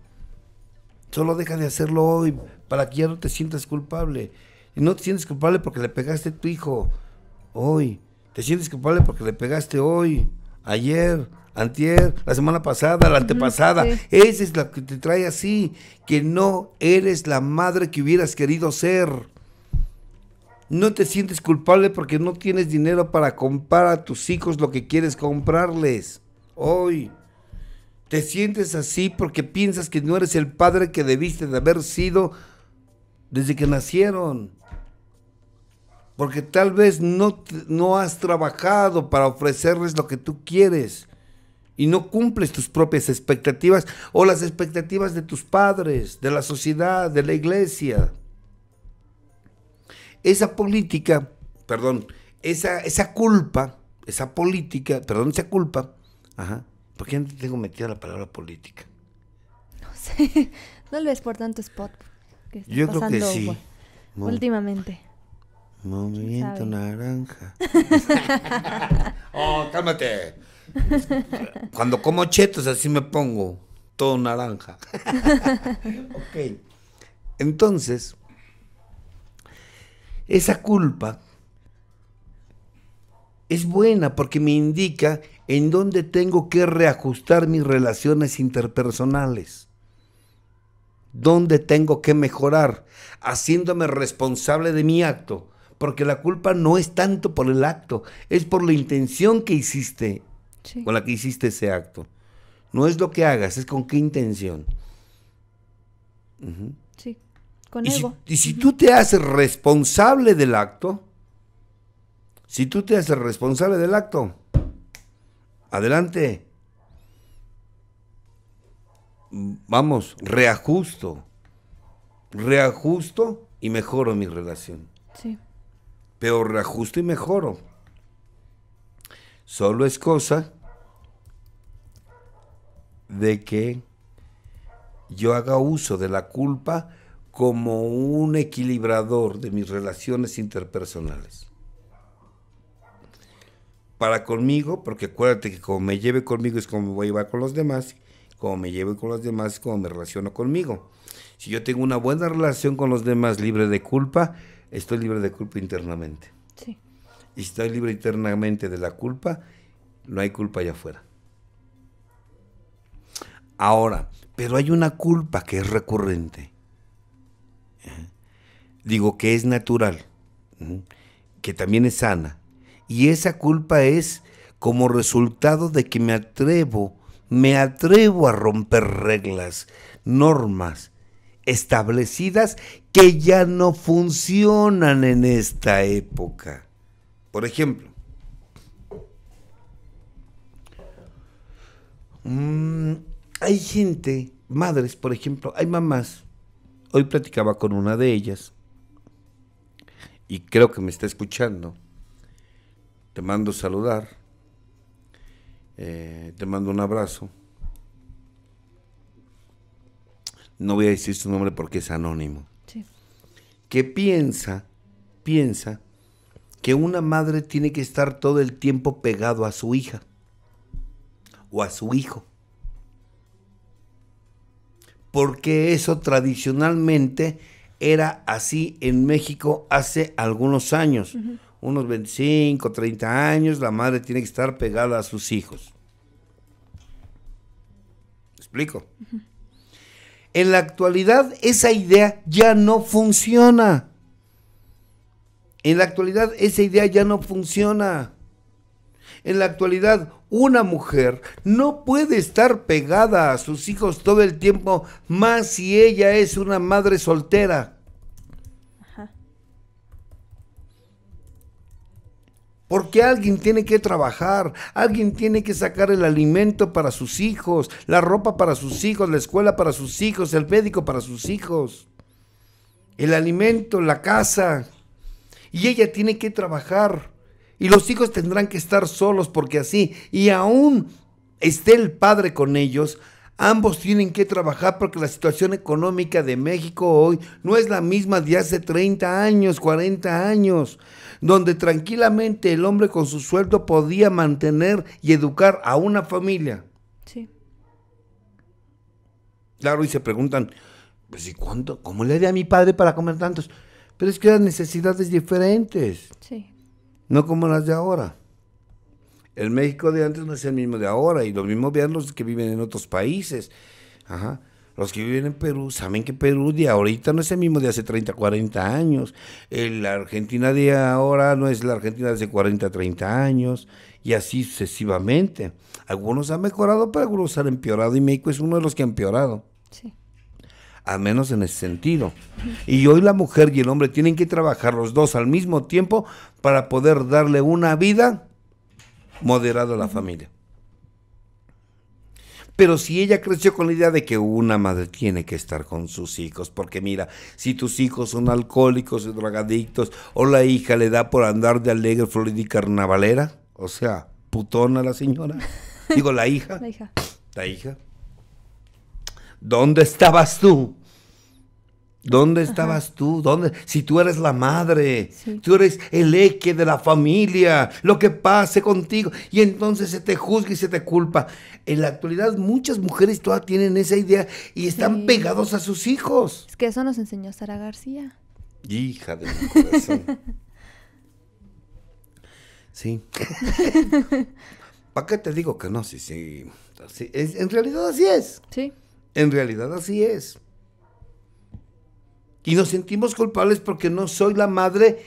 Solo deja de hacerlo hoy para que ya no te sientas culpable. Y no te sientes culpable porque le pegaste a tu hijo hoy. Te sientes culpable porque le pegaste hoy, ayer, antier, la semana pasada, la antepasada. Sí. Esa es la que te trae así, que no eres la madre que hubieras querido ser. No te sientes culpable porque no tienes dinero para comprar a tus hijos lo que quieres comprarles hoy. Te sientes así porque piensas que no eres el padre que debiste de haber sido desde que nacieron. Porque tal vez no has trabajado para ofrecerles lo que tú quieres y no cumples tus propias expectativas o las expectativas de tus padres, de la sociedad, de la iglesia. Esa política, perdón, esa culpa, esa política, perdón, esa culpa, ¿por qué no tengo metida la palabra política? No sé. Tal vez por tanto spot que está Yo creo que pasando, sí. últimamente. Movimiento ¿Sabe? naranja. Oh, cálmate. Cuando como chetos así me pongo, todo naranja. Ok. Entonces, esa culpa es buena porque me indica en dónde tengo que reajustar mis relaciones interpersonales. Dónde tengo que mejorar, haciéndome responsable de mi acto. Porque la culpa no es tanto por el acto, es por la intención que hiciste, Sí. con la que hiciste ese acto. No es lo que hagas, es con qué intención. Sí. Con Y ego. si tú te haces responsable del acto, adelante. Vamos, reajusto y mejoro mi relación. Sí. Pero reajusto y mejoro. Solo es cosa de que yo haga uso de la culpa como un equilibrador de mis relaciones interpersonales. Para conmigo, porque acuérdate que como me lleve conmigo es como me voy a llevar con los demás, como me llevo con los demás es como me relaciono conmigo. Si yo tengo una buena relación con los demás libre de culpa, estoy libre de culpa internamente. Sí. Y si estoy libre internamente de la culpa, no hay culpa allá afuera. Ahora, pero hay una culpa que es recurrente. Digo que es natural, que también es sana. Y esa culpa es como resultado de que me atrevo a romper reglas, normas establecidas que ya no funcionan en esta época. Por ejemplo, hay gente, madres, por ejemplo, hay mamás. Hoy platicaba con una de ellas y creo que me está escuchando. Te mando saludar, te mando un abrazo. No voy a decir su nombre porque es anónimo. Sí. Que piensa que una madre tiene que estar todo el tiempo pegado a su hija o a su hijo. Porque eso tradicionalmente era así en México hace algunos años. Unos 25, 30 años, la madre tiene que estar pegada a sus hijos. ¿Me explico? En la actualidad esa idea ya no funciona. En la actualidad esa idea ya no funciona. En la actualidad una mujer no puede estar pegada a sus hijos todo el tiempo, más si ella es una madre soltera. Ajá. Porque alguien tiene que trabajar, alguien tiene que sacar el alimento para sus hijos, la ropa para sus hijos, la escuela para sus hijos, el médico para sus hijos, el alimento, la casa. Y ella tiene que trabajar. Y los hijos tendrán que estar solos porque así, y aún esté el padre con ellos, ambos tienen que trabajar porque la situación económica de México hoy no es la misma de hace 30 años, 40 años, donde tranquilamente el hombre con su sueldo podía mantener y educar a una familia. Sí. Claro, y se preguntan, pues ¿y cuánto? ¿Cómo le haré a mi padre para comer tantos? Pero es que eran necesidades diferentes. Sí. No como las de ahora. El México de antes no es el mismo de ahora, y los mismos vean los que viven en otros países. Ajá. Los que viven en Perú saben que Perú de ahorita no es el mismo de hace 30, 40 años. La Argentina de ahora no es la Argentina de hace 40, 30 años, y así sucesivamente. Algunos han mejorado, pero algunos han empeorado, y México es uno de los que ha empeorado. Sí. Al menos en ese sentido. Y hoy la mujer y el hombre tienen que trabajar los dos al mismo tiempo para poder darle una vida moderada a la familia. Pero si ella creció con la idea de que una madre tiene que estar con sus hijos, porque mira, si tus hijos son alcohólicos y drogadictos, o la hija le da por andar de alegre, florida y carnavalera, o sea, putona la señora, digo la hija. La hija. La hija. ¿Dónde estabas tú? ¿Dónde estabas tú? ¿Dónde? Si tú eres la madre, Sí. tú eres el eje de la familia, lo que pase contigo, y entonces se te juzga y se te culpa. En la actualidad muchas mujeres todavía tienen esa idea y están Sí. pegados a sus hijos. Es que eso nos enseñó Sara García. Hija de mi corazón. Sí. ¿Para qué te digo que no? Sí, sí. En realidad así es. Sí. En realidad así es. Y nos sentimos culpables porque no soy la madre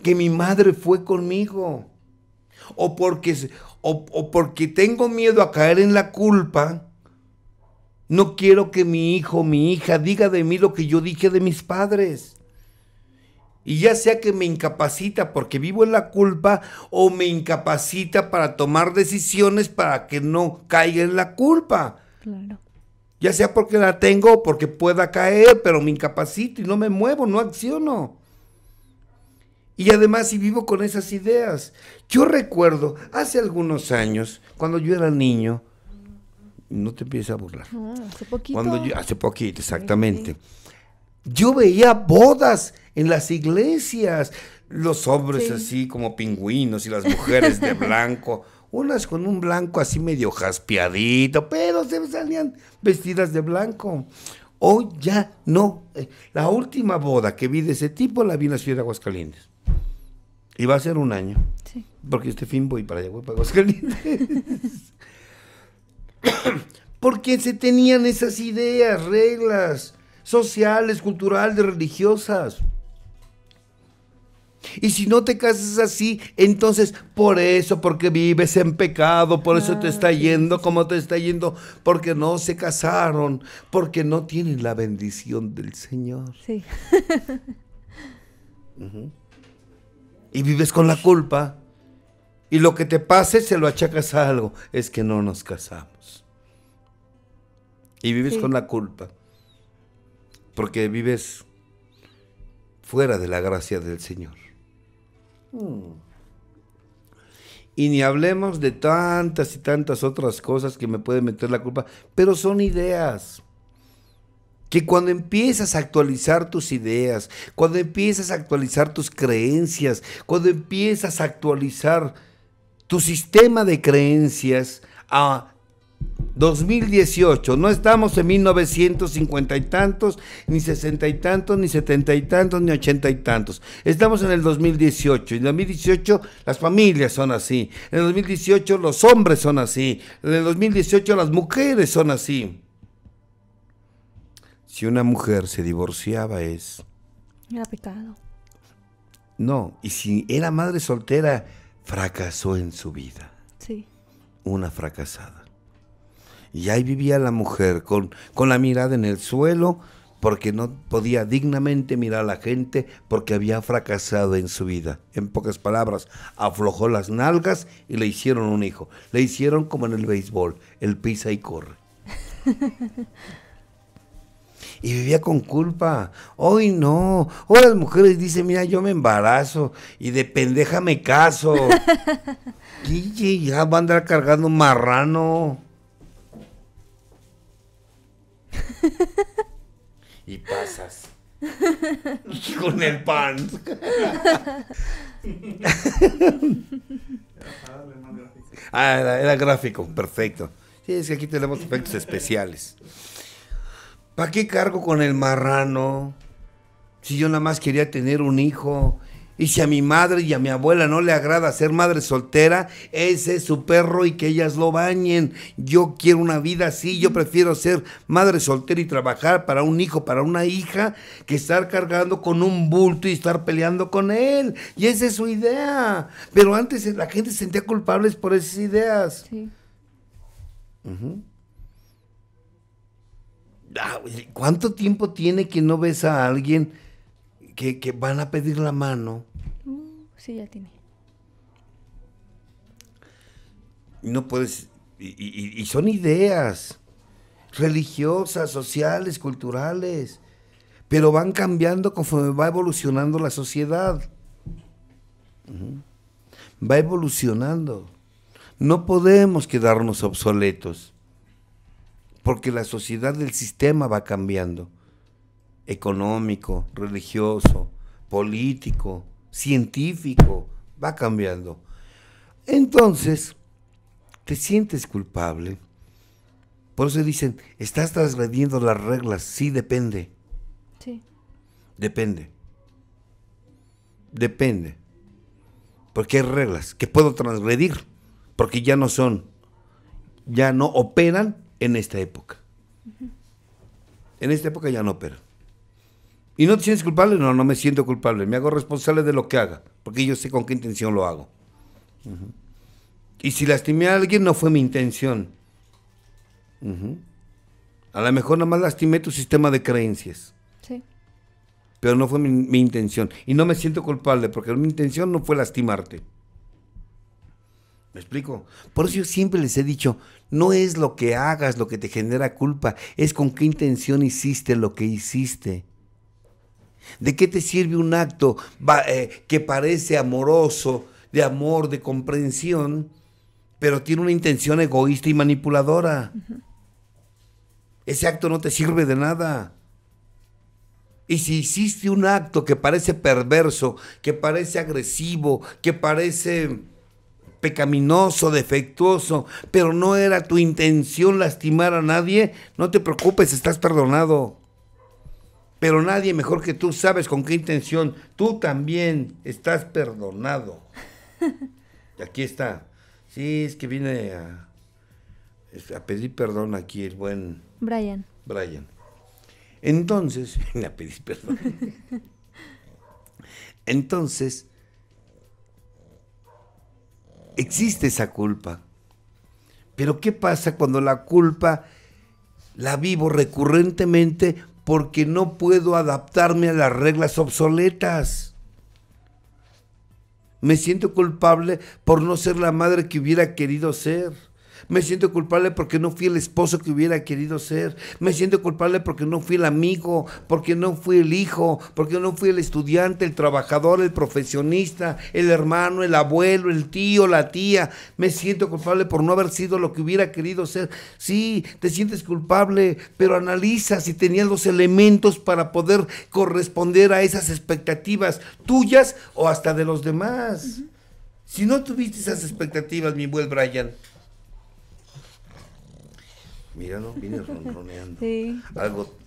que mi madre fue conmigo. O porque tengo miedo a caer en la culpa. No quiero que mi hijo o mi hija diga de mí lo que yo dije de mis padres. Y ya sea que me incapacita porque vivo en la culpa, o me incapacita para tomar decisiones para que no caiga en la culpa. Claro. Ya sea porque la tengo o porque pueda caer, pero me incapacito y no me muevo, no acciono. Y además, si vivo con esas ideas. Yo recuerdo hace algunos años, cuando yo era niño, no te empieces a burlar. No, hace poquito. Hace poquito, exactamente. Yo veía bodas en las iglesias, los hombres Sí. así como pingüinos y las mujeres de blanco. Unas con un blanco así medio jaspeadito, pero se salían vestidas de blanco. Hoy ya no. La última boda que vi de ese tipo la vi en la ciudad de Aguascalientes. Y va a ser un año. Sí. Porque este fin voy para allá, voy para Aguascalientes. Porque se tenían esas ideas, reglas sociales, culturales, religiosas. Y si no te casas así, entonces por eso, porque vives en pecado, por eso te está yendo como te está yendo, porque no se casaron, porque no tienen la bendición del Señor. Sí. Y vives con la culpa, y lo que te pase se lo achacas a algo, es que no nos casamos. Y vives Sí. con la culpa, porque vives fuera de la gracia del Señor. Y ni hablemos de tantas y tantas otras cosas que me pueden meter la culpa, pero son ideas. que cuando empiezas a actualizar tus ideas, cuando empiezas a actualizar tus creencias, cuando empiezas a actualizar tu sistema de creencias a 2018, no estamos en 1950 y tantos, ni 60 y tantos, ni 70 y tantos, ni 80 y tantos. Estamos en el 2018. En el 2018 las familias son así. En el 2018 los hombres son así. En el 2018 las mujeres son así. Si una mujer se divorciaba Era pecado. No, y si era madre soltera, fracasó en su vida. Sí. Una fracasada. Y ahí vivía la mujer con la mirada en el suelo porque no podía dignamente mirar a la gente porque había fracasado en su vida. En pocas palabras, aflojó las nalgas y le hicieron un hijo. Le hicieron como en el béisbol, el pisa y corre. Y vivía con culpa. Hoy no. Hoy las mujeres dicen, mira, yo me embarazo y de pendeja me caso. Y ya va a andar cargando un marrano. Y pasas con el pan. Era gráfico, perfecto. Sí, es que aquí tenemos efectos especiales. ¿Para qué cargo con el marrano? Si yo nada más quería tener un hijo. Y si a mi madre y a mi abuela no le agrada ser madre soltera, ese es su perro y que ellas lo bañen. Yo quiero una vida así, yo prefiero ser madre soltera y trabajar para un hijo, para una hija, que estar cargando con un bulto y estar peleando con él. Y esa es su idea. Pero antes la gente se sentía culpable por esas ideas. Sí. ¿Cuánto tiempo tiene que no ves a alguien que van a pedir la mano? Sí, ya tiene. No puedes, y son ideas religiosas, sociales, culturales, pero van cambiando conforme va evolucionando la sociedad. Va evolucionando. No podemos quedarnos obsoletos, porque la sociedad del sistema va cambiando. Económico, religioso, político, científico, va cambiando. Entonces, te sientes culpable. Por eso dicen, estás transgrediendo las reglas. Sí, depende. Sí. Depende. Porque hay reglas que puedo transgredir, porque ya no operan en esta época. En esta época ya no operan. ¿Y no te sientes culpable? No, no me siento culpable. Me hago responsable de lo que haga, porque yo sé con qué intención lo hago. Y si lastimé a alguien, no fue mi intención. A lo mejor nada más lastimé tu sistema de creencias. Sí. Pero no fue mi intención. Y no me siento culpable, porque mi intención no fue lastimarte. ¿Me explico? Por eso yo siempre les he dicho, no es lo que hagas lo que te genera culpa, es con qué intención hiciste lo que hiciste. ¿De qué te sirve un acto que parece amoroso, de amor, de comprensión, pero tiene una intención egoísta y manipuladora? Ese acto no te sirve de nada. Y si hiciste un acto que parece perverso, que parece agresivo, que parece pecaminoso, defectuoso, pero no era tu intención lastimar a nadie, no te preocupes, estás perdonado. Pero nadie mejor que tú sabes con qué intención. Tú también estás perdonado. Y aquí está. Sí, es que vine a pedir perdón aquí el buen Brian. Entonces, a pedir perdón. Entonces, existe esa culpa. Pero ¿qué pasa cuando la culpa la vivo recurrentemente porque no puedo adaptarme a las reglas obsoletas? Me siento culpable por no ser la madre que hubiera querido ser. Me siento culpable porque no fui el esposo que hubiera querido ser. Me siento culpable porque no fui el amigo, porque no fui el hijo, porque no fui el estudiante, el trabajador, el profesionista, el hermano, el abuelo, el tío, la tía. Me siento culpable por no haber sido lo que hubiera querido ser. Sí, te sientes culpable, pero analiza si tenías los elementos para poder corresponder a esas expectativas tuyas o hasta de los demás. Si no tuviste esas expectativas, mi buen Brian, míralo, viene ronroneando. Sí.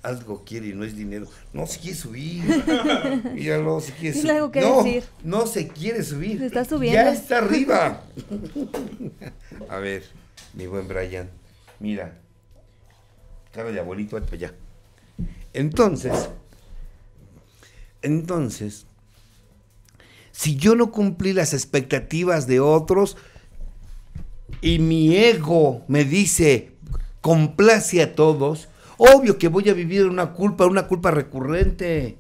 Algo quiere y no es dinero. No se quiere subir. Míralo, se quiere subir. Tiene algo que decir. No se quiere subir. Se está subiendo. Ya está arriba. A ver, mi buen Brian, mira. Cara de abuelito, vete para allá. Entonces, si yo no cumplí las expectativas de otros y mi ego me dice complace a todos, obvio que voy a vivir una culpa recurrente.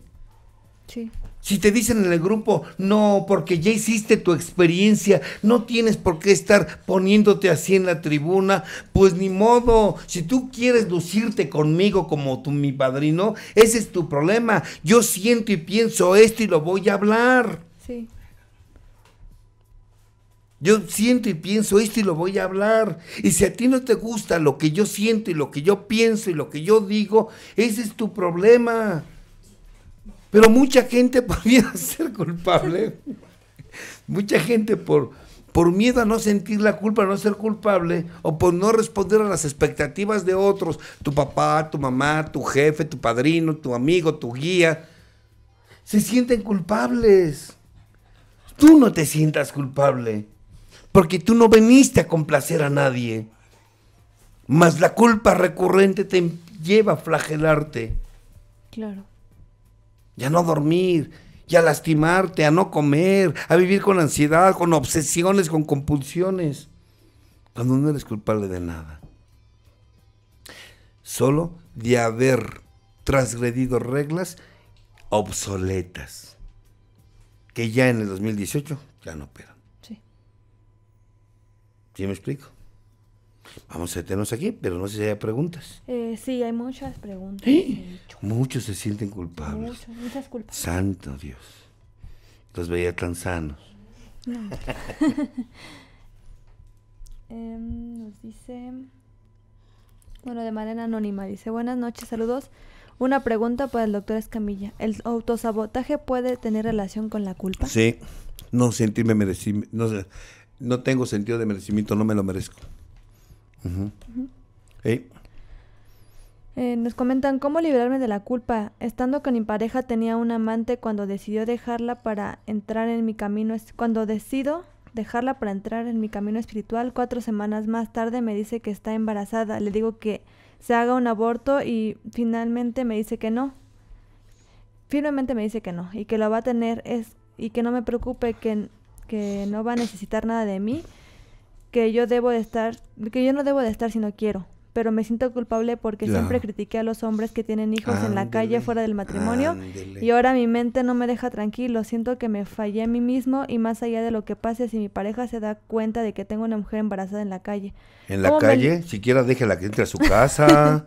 Sí. Si te dicen en el grupo, no, porque ya hiciste tu experiencia, no tienes por qué estar poniéndote así en la tribuna, pues ni modo. Si tú quieres lucirte conmigo como mi padrino, ese es tu problema. Yo siento y pienso esto y lo voy a hablar. Sí. Yo siento y pienso esto y lo voy a hablar. Y si a ti no te gusta lo que yo siento y lo que yo pienso y lo que yo digo, ese es tu problema. Pero mucha gente por miedo a ser culpable, mucha gente por miedo a no sentir la culpa, a no ser culpable, o por no responder a las expectativas de otros, tu papá, tu mamá, tu jefe, tu padrino, tu amigo, tu guía, se sienten culpables. Tú no te sientas culpable, porque tú no viniste a complacer a nadie. Mas la culpa recurrente te lleva a flagelarte. Claro. Ya no dormir, ya lastimarte, a no comer, a vivir con ansiedad, con obsesiones, con compulsiones. Cuando no eres culpable de nada. Solo de haber transgredido reglas obsoletas. Que ya en el 2018 ya no operan. Sí. ¿Sí me explico? Vamos a detenernos aquí, pero no sé si hay preguntas. Sí, hay muchas preguntas. Muchos se sienten culpables. Muchas culpas. Santo Dios. Los veía tan sanos. No. Nos dice, bueno, de manera anónima, dice, buenas noches, saludos. Una pregunta para el doctor Escamilla. ¿El autosabotaje puede tener relación con la culpa? Sí, no sentirme merecido, no tengo sentido de merecimiento, no me lo merezco. Hey. Nos comentan, ¿cómo librarme de la culpa? Estando con mi pareja tenía un amante cuando decidió dejarla para entrar en mi camino, cuando decido dejarla para entrar en mi camino espiritual, 4 semanas más tarde me dice que está embarazada. Le digo que se haga un aborto y finalmente me dice que no. Firmemente me dice que no y que lo va a tener y que no me preocupe, que no va a necesitar nada de mí, que yo no debo de estar si no quiero. Pero me siento culpable porque siempre critiqué a los hombres que tienen hijos en la calle fuera del matrimonio. Y ahora mi mente no me deja tranquilo. Siento que me fallé a mí mismo y más allá de lo que pase, si mi pareja se da cuenta de que tengo una mujer embarazada en la calle. ¿En la calle? Siquiera déjela que entre a su casa.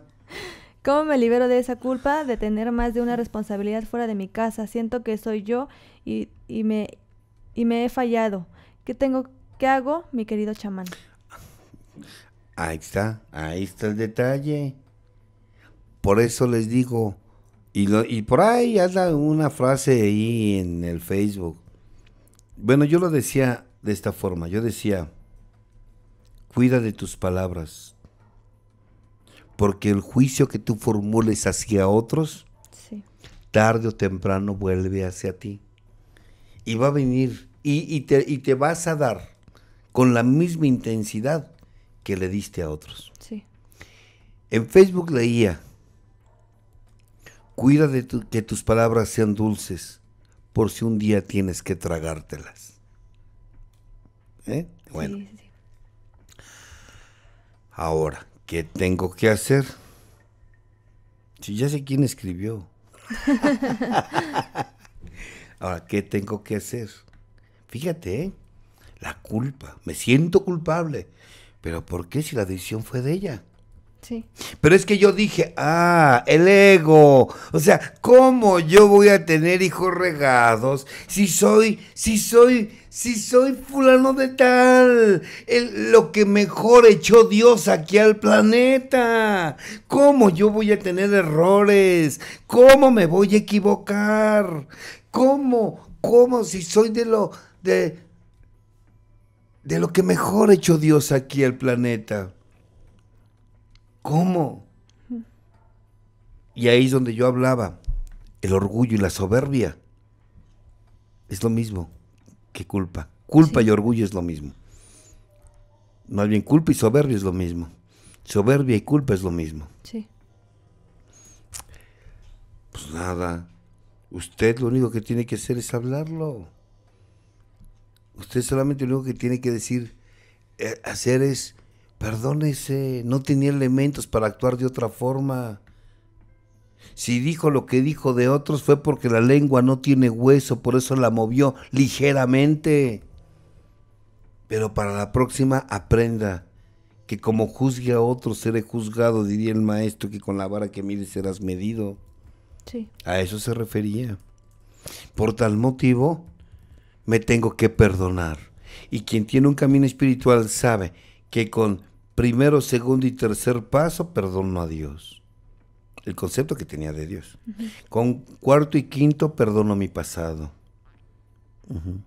¿Cómo me libero de esa culpa de tener más de una responsabilidad fuera de mi casa? Siento que soy yo y me he fallado. ¿Qué hago, mi querido chamán? Ahí está el detalle. Por eso les digo, y por ahí anda una frase ahí en el Facebook. Bueno, yo lo decía de esta forma, yo decía, cuida de tus palabras, porque el juicio que tú formules hacia otros, sí, tarde o temprano vuelve hacia ti. Y va a venir, y te vas a dar con la misma intensidad que le diste a otros. Sí. En Facebook leía, cuida de que tus palabras sean dulces, por si un día tienes que tragártelas. Bueno. Sí. Ahora, ¿qué tengo que hacer? Si ya sé quién escribió. Ahora, ¿qué tengo que hacer? Fíjate, la culpa, me siento culpable. ¿Pero por qué si la decisión fue de ella? Sí. Pero es que yo dije, el ego. O sea, ¿cómo yo voy a tener hijos regados si soy fulano de tal? Lo que mejor echó Dios aquí al planeta. ¿Cómo yo voy a tener errores? ¿Cómo me voy a equivocar? ¿Cómo si soy de lo que mejor echó Dios aquí al planeta? ¿Cómo? Y ahí es donde yo hablaba. El orgullo y la soberbia es lo mismo que culpa. Culpa y orgullo es lo mismo. Más bien, culpa y soberbia es lo mismo. Soberbia y culpa es lo mismo. Sí. Pues nada. Usted lo único que tiene que hacer es hablarlo. Usted solamente lo único que tiene que hacer es: perdónese, no tenía elementos para actuar de otra forma. Si dijo lo que dijo de otros fue porque la lengua no tiene hueso, por eso la movió ligeramente. Pero para la próxima aprenda que como juzgue a otros seré juzgado, diría el maestro, que con la vara que mides serás medido. Sí. A eso se refería. Por tal motivo, me tengo que perdonar. Y quien tiene un camino espiritual sabe que con primero, segundo y tercer paso, perdono a Dios. El concepto que tenía de Dios. Uh-huh. Con cuarto y quinto, perdono mi pasado. Uh-huh.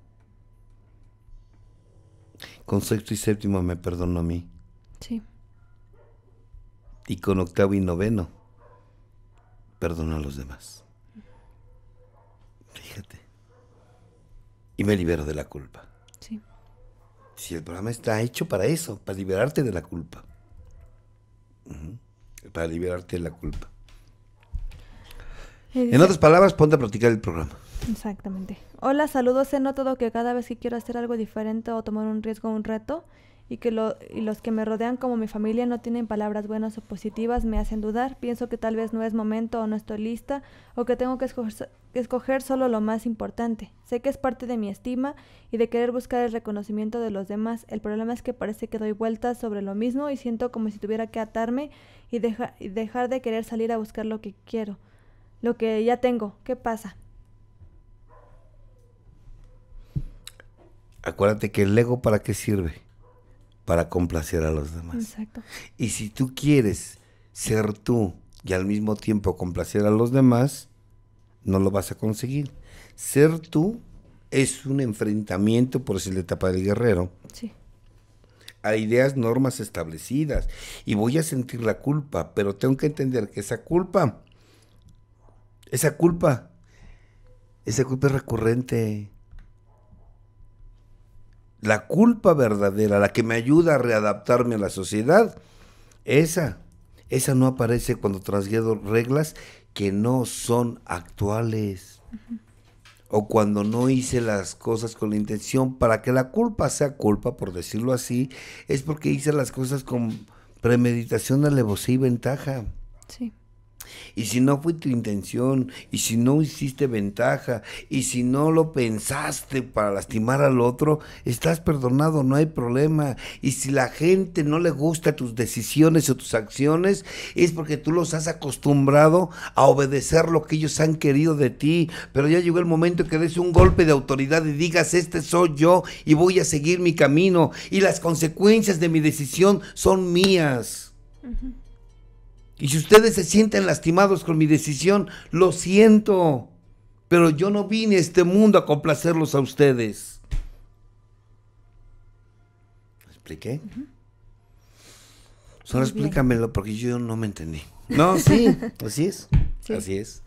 Con sexto y séptimo, me perdono a mí. Sí. Y con octavo y noveno, perdono a los demás. Fíjate. Y me libero de la culpa. Sí. Si el programa está hecho para eso, para liberarte de la culpa. Para liberarte de la culpa. En otras palabras, ponte a practicar el programa. Exactamente. Hola, saludos. He notado que cada vez que quiero hacer algo diferente o tomar un riesgo o un reto, y los que me rodean como mi familia no tienen palabras buenas o positivas, me hacen dudar. Pienso que tal vez no es momento o no estoy lista, o que tengo que escoger solo lo más importante. Sé que es parte de mi estima y de querer buscar el reconocimiento de los demás. El problema es que parece que doy vueltas sobre lo mismo y siento como si tuviera que atarme y dejar de querer salir a buscar lo que quiero, lo que ya tengo. ¿Qué pasa? Acuérdate que el ego, ¿para qué sirve? Para complacer a los demás. Exacto. Y si tú quieres ser tú y al mismo tiempo complacer a los demás, no lo vas a conseguir. Ser tú es un enfrentamiento, por decir la etapa del guerrero, sí, a ideas, normas establecidas. Y voy a sentir la culpa, pero tengo que entender que esa culpa es recurrente. La culpa verdadera, la que me ayuda a readaptarme a la sociedad, esa no aparece cuando transgredo reglas que no son actuales. Uh-huh. O cuando no hice las cosas con la intención. Para que la culpa sea culpa, por decirlo así, es porque hice las cosas con premeditación, alevosía y ventaja. Sí. Y si no fue tu intención, y si no hiciste ventaja, y si no lo pensaste para lastimar al otro, estás perdonado, no hay problema. Y si la gente no le gusta tus decisiones o tus acciones, es porque tú los has acostumbrado a obedecer lo que ellos han querido de ti. Pero ya llegó el momento que des un golpe de autoridad y digas: este soy yo y voy a seguir mi camino, y las consecuencias de mi decisión son mías. Uh-huh. Y si ustedes se sienten lastimados con mi decisión, lo siento, pero yo no vine a este mundo a complacerlos a ustedes. ¿Me expliqué? Uh-huh. Solo explícamelo, porque yo no me entendí. No, sí, así es. Sí. Así es.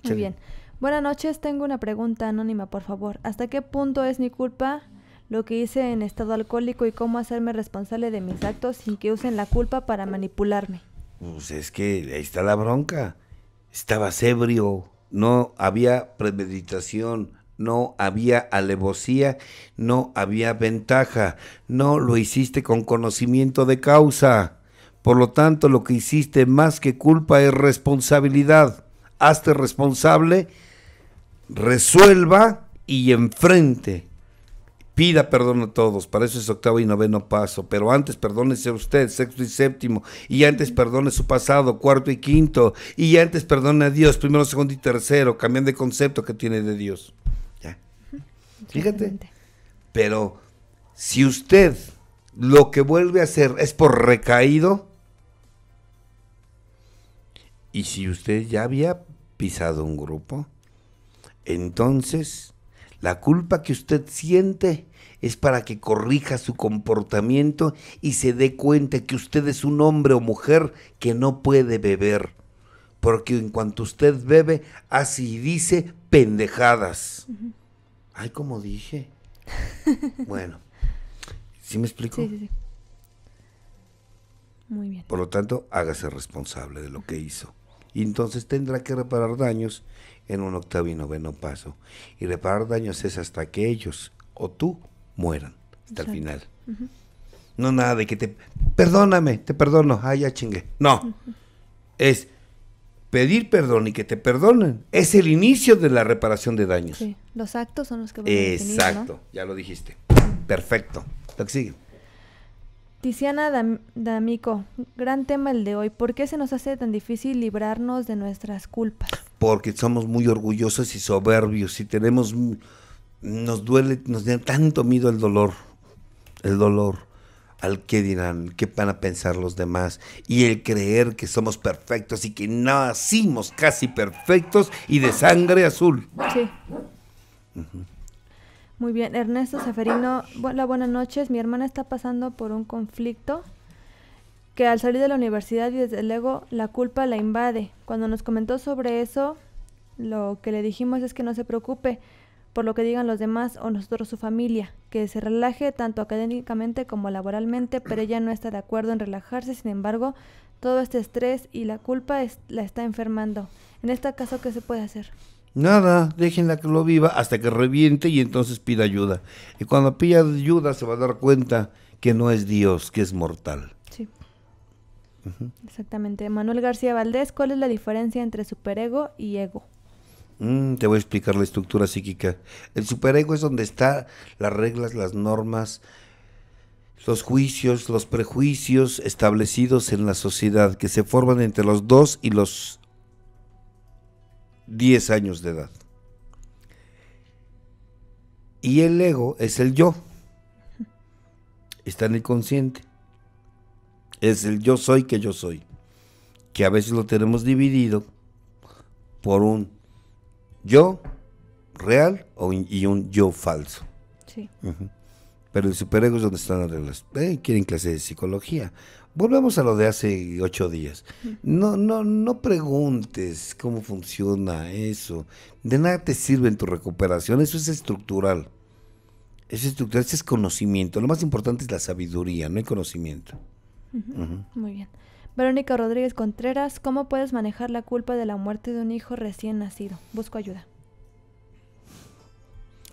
Muy bien. Buenas noches, tengo una pregunta anónima, por favor. ¿Hasta qué punto es mi culpa lo que hice en estado alcohólico y cómo hacerme responsable de mis actos sin que usen la culpa para manipularme? Pues es que ahí está la bronca. Estabas ebrio, no había premeditación, no había alevosía, no había ventaja, no lo hiciste con conocimiento de causa. Por lo tanto, lo que hiciste más que culpa es responsabilidad. Hazte responsable, resuelva y enfrente. Pida perdón a todos, para eso es octavo y noveno paso, pero antes perdónese usted, sexto y séptimo, y antes perdone su pasado, cuarto y quinto, y antes perdone a Dios, primero, segundo y tercero, cambiando de concepto que tiene de Dios. ¿Ya? Fíjate, pero si usted lo que vuelve a hacer es por recaído, y si usted ya había pisado un grupo, entonces la culpa que usted siente es para que corrija su comportamiento y se dé cuenta que usted es un hombre o mujer que no puede beber, porque en cuanto usted bebe, hace y dice pendejadas. Ay, como dije. Bueno, ¿sí me explico? Sí. Muy bien. Por lo tanto, hágase responsable de lo que hizo. Y entonces tendrá que reparar daños en un octavo y noveno paso. Y reparar daños es hasta que ellos o tú mueran, hasta el final. No nada de que perdóname, te perdono, ya chingué. No, es pedir perdón y que te perdonen. Es el inicio de la reparación de daños. Sí, los actos son los que van a definir, exacto, ¿no? ya lo dijiste. Perfecto. Lo que sigue. Tiziana D'Amico, gran tema el de hoy. ¿Por qué se nos hace tan difícil librarnos de nuestras culpas? Porque somos muy orgullosos y soberbios y tenemos, nos duele, nos da tanto miedo el dolor, al qué dirán, qué van a pensar los demás, y el creer que somos perfectos y que nacimos casi perfectos y de sangre azul. Sí. Muy bien, Ernesto Seferino, hola, buenas noches. Mi hermana está pasando por un conflicto que al salir de la universidad y desde luego la culpa la invade. Cuando nos comentó sobre eso, lo que le dijimos es que no se preocupe por lo que digan los demás o nosotros su familia, que se relaje tanto académicamente como laboralmente, pero ella no está de acuerdo en relajarse. Sin embargo, todo este estrés y la culpa la está enfermando. En este caso, ¿qué se puede hacer? Nada, déjenla que lo viva hasta que reviente y entonces pida ayuda. Y cuando pida ayuda se va a dar cuenta que no es Dios, que es mortal. Sí. Exactamente. Manuel García Valdés, ¿cuál es la diferencia entre superego y ego? Te voy a explicar la estructura psíquica. El superego es donde están las reglas, las normas, los juicios, los prejuicios establecidos en la sociedad que se forman entre los 2 y los 10 años de edad. Y el ego es el yo. Está en el consciente. Es el yo soy que yo soy. Que a veces lo tenemos dividido por un yo real y un yo falso. Sí. Pero el superego es donde están las reglas. Quieren clase de psicología. Volvemos a lo de hace 8 días. No preguntes cómo funciona eso. De nada te sirve en tu recuperación. Eso es estructural. Eso es conocimiento. Lo más importante es la sabiduría, no el conocimiento. Muy bien. Verónica Rodríguez Contreras, ¿cómo puedes manejar la culpa de la muerte de un hijo recién nacido? Busco ayuda.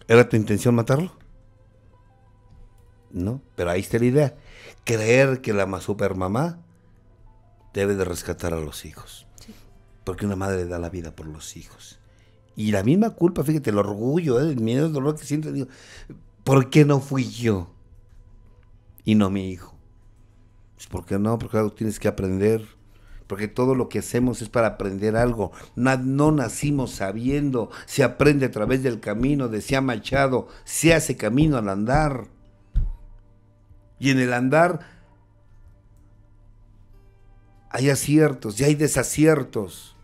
¿Era tu intención matarlo? No, pero ahí está la idea. Creer que la supermamá debe de rescatar a los hijos. Sí. Porque una madre da la vida por los hijos. Y la misma culpa, fíjate, el orgullo, el miedo, el dolor que siento, digo, ¿por qué no fui yo? Y no mi hijo. Pues ¿por qué no? Porque algo tienes que aprender. Porque todo lo que hacemos es para aprender algo. No nacimos sabiendo. Se aprende a través del camino, decía Machado. Se hace camino al andar. Y en el andar hay aciertos y hay desaciertos.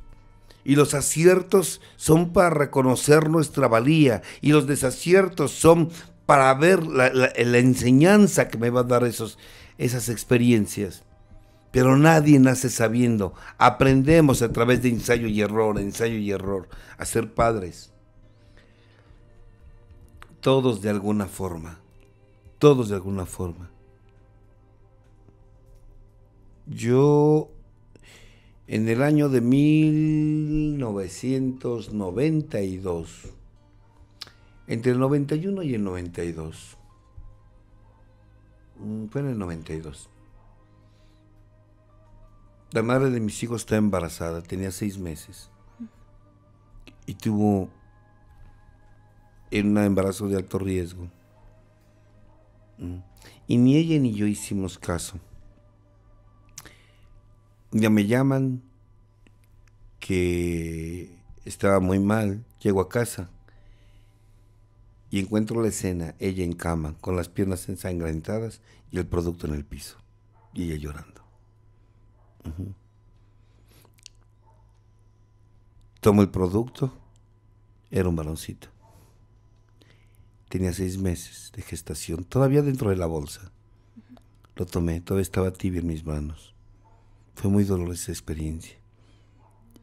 Y los aciertos son para reconocer nuestra valía. Y los desaciertos son para ver la enseñanza que me va a dar esas experiencias. Pero nadie nace sabiendo. Aprendemos a través de ensayo y error, a ser padres. Todos de alguna forma. Yo, en el año de 1992, entre el 91 y el 92, fue en el 92, la madre de mis hijos está embarazada, tenía 6 meses, y tuvo un embarazo de alto riesgo. Y ni ella ni yo hicimos caso. Ya me llaman que estaba muy mal, llego a casa y encuentro la escena, ella en cama, con las piernas ensangrentadas y el producto en el piso, y ella llorando. Tomo el producto, era un baloncito. Tenía 6 meses de gestación, todavía dentro de la bolsa. Lo tomé, todavía estaba tibio en mis manos. Fue muy dolorosa esa experiencia.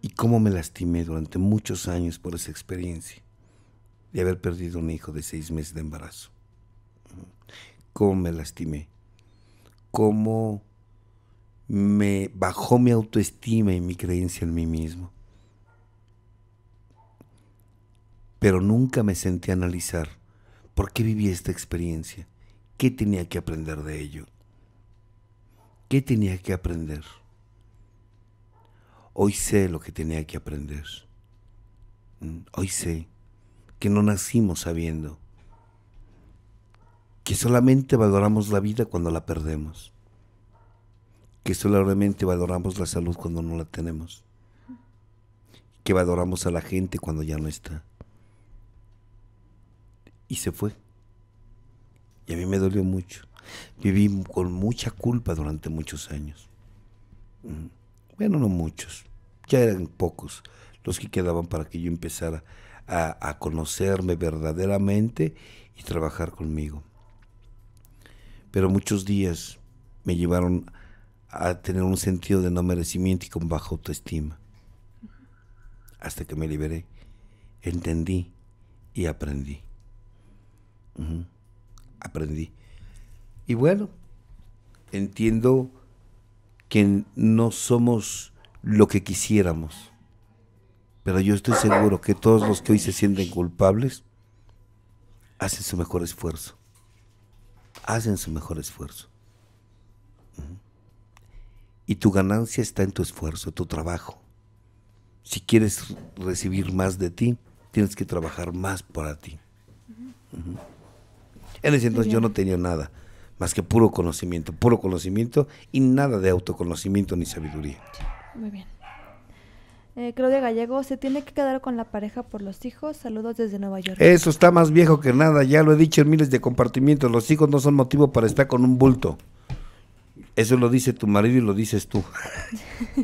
Y cómo me lastimé durante muchos años por esa experiencia de haber perdido un hijo de 6 meses de embarazo. Cómo me lastimé. Cómo me bajó mi autoestima y mi creencia en mí mismo. Pero nunca me senté a analizar por qué viví esta experiencia. ¿Qué tenía que aprender de ello? ¿Qué tenía que aprender? Hoy sé lo que tenía que aprender. Hoy sé que no nacimos sabiendo, que solamente valoramos la vida cuando la perdemos, que solamente valoramos la salud cuando no la tenemos, que valoramos a la gente cuando ya no está. Y se fue. Y a mí me dolió mucho. Viví con mucha culpa durante muchos años. Bueno, no muchos, ya eran pocos los que quedaban para que yo empezara a conocerme verdaderamente y trabajar conmigo. Pero muchos días me llevaron a tener un sentido de no merecimiento y con baja autoestima. Hasta que me liberé, entendí y aprendí. Aprendí. Y bueno, entiendo que no somos lo que quisiéramos, pero yo estoy seguro que todos los que hoy se sienten culpables hacen su mejor esfuerzo. Hacen su mejor esfuerzo. Y tu ganancia está en tu esfuerzo, tu trabajo. Si quieres recibir más de ti, tienes que trabajar más para ti. En ese entonces yo no tenía nada más que puro conocimiento y nada de autoconocimiento ni sabiduría. Muy bien. Claudia Gallego, ¿se tiene que quedar con la pareja por los hijos? Saludos desde Nueva York. Eso está más viejo que nada, ya lo he dicho en miles de compartimientos, los hijos no son motivo para estar con un bulto. Eso lo dice tu marido y lo dices tú.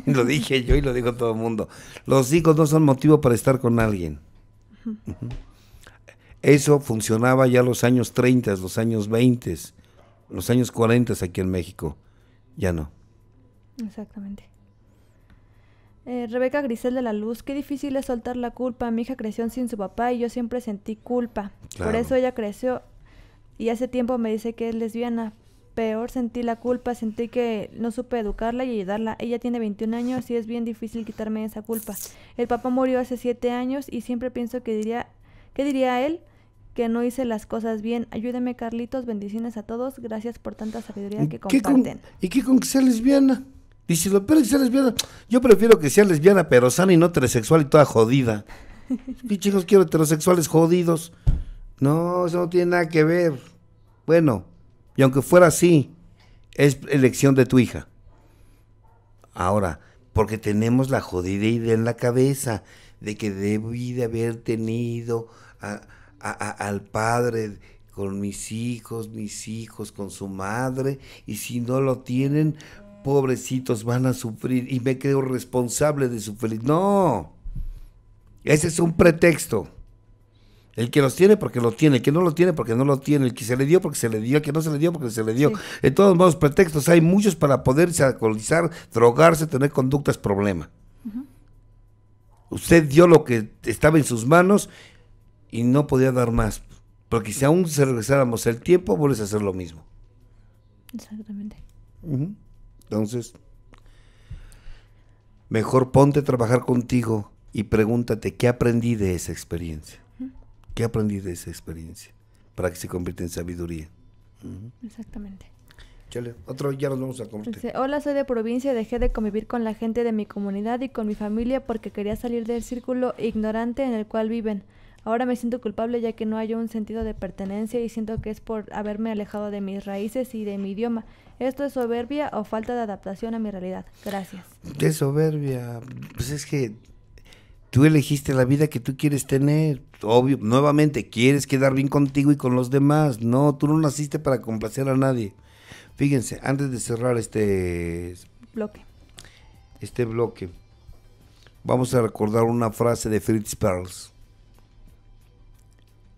Lo dije yo y lo dijo todo el mundo. Los hijos no son motivo para estar con alguien. Eso funcionaba ya los años 30, los años 20, los años 40 aquí en México. Ya no. Exactamente. Rebeca Grisel de la Luz, qué difícil es soltar la culpa. Mi hija creció sin su papá y yo siempre sentí culpa. Claro. Por eso ella creció y hace tiempo me dice que es lesbiana. Peor, sentí la culpa, sentí que no supe educarla y ayudarla. Ella tiene 21 años y es bien difícil quitarme esa culpa. El papá murió hace 7 años y siempre pienso que diría él que no hice las cosas bien. Ayúdeme, Carlitos, bendiciones a todos. Gracias por tanta sabiduría que comparten. ¿Y qué con que sea lesbiana? Dice, lo peor es que sea lesbiana. Yo prefiero que sea lesbiana, pero sana y no heterosexual y toda jodida. ¿Qué chicos quiero heterosexuales jodidos? No, eso no tiene nada que ver. Bueno, y aunque fuera así, es elección de tu hija. Ahora, porque tenemos la jodida idea en la cabeza de que debí de haber tenido al padre con mis hijos con su madre, y si no lo tienen, pobrecitos van a sufrir y me creo responsable de su felicidad. No, ese es un pretexto. El que los tiene porque lo tiene, el que no lo tiene porque no lo tiene, el que se le dio porque se le dio, el que no se le dio porque se le dio. Sí. De todos modos, pretextos hay muchos para poderse alcoholizar, drogarse, tener conductas problema. Usted dio lo que estaba en sus manos y no podía dar más, porque si aún se regresáramos el tiempo, vuelves a hacer lo mismo. Exactamente. Entonces, mejor ponte a trabajar contigo y pregúntate qué aprendí de esa experiencia. ¿Qué aprendí de esa experiencia? Para que se convierta en sabiduría. Exactamente. Chale, otro, ya nos vamos a corte. Dice, hola, soy de provincia, dejé de convivir con la gente de mi comunidad y con mi familia porque quería salir del círculo ignorante en el cual viven. Ahora me siento culpable ya que no hay un sentido de pertenencia y siento que es por haberme alejado de mis raíces y de mi idioma. ¿Esto es soberbia o falta de adaptación a mi realidad? Gracias. De soberbia, pues es que tú elegiste la vida que tú quieres tener. Obvio, nuevamente, quieres quedar bien contigo y con los demás. No, tú no naciste para complacer a nadie. Fíjense, antes de cerrar este bloque, vamos a recordar una frase de Fritz Perls.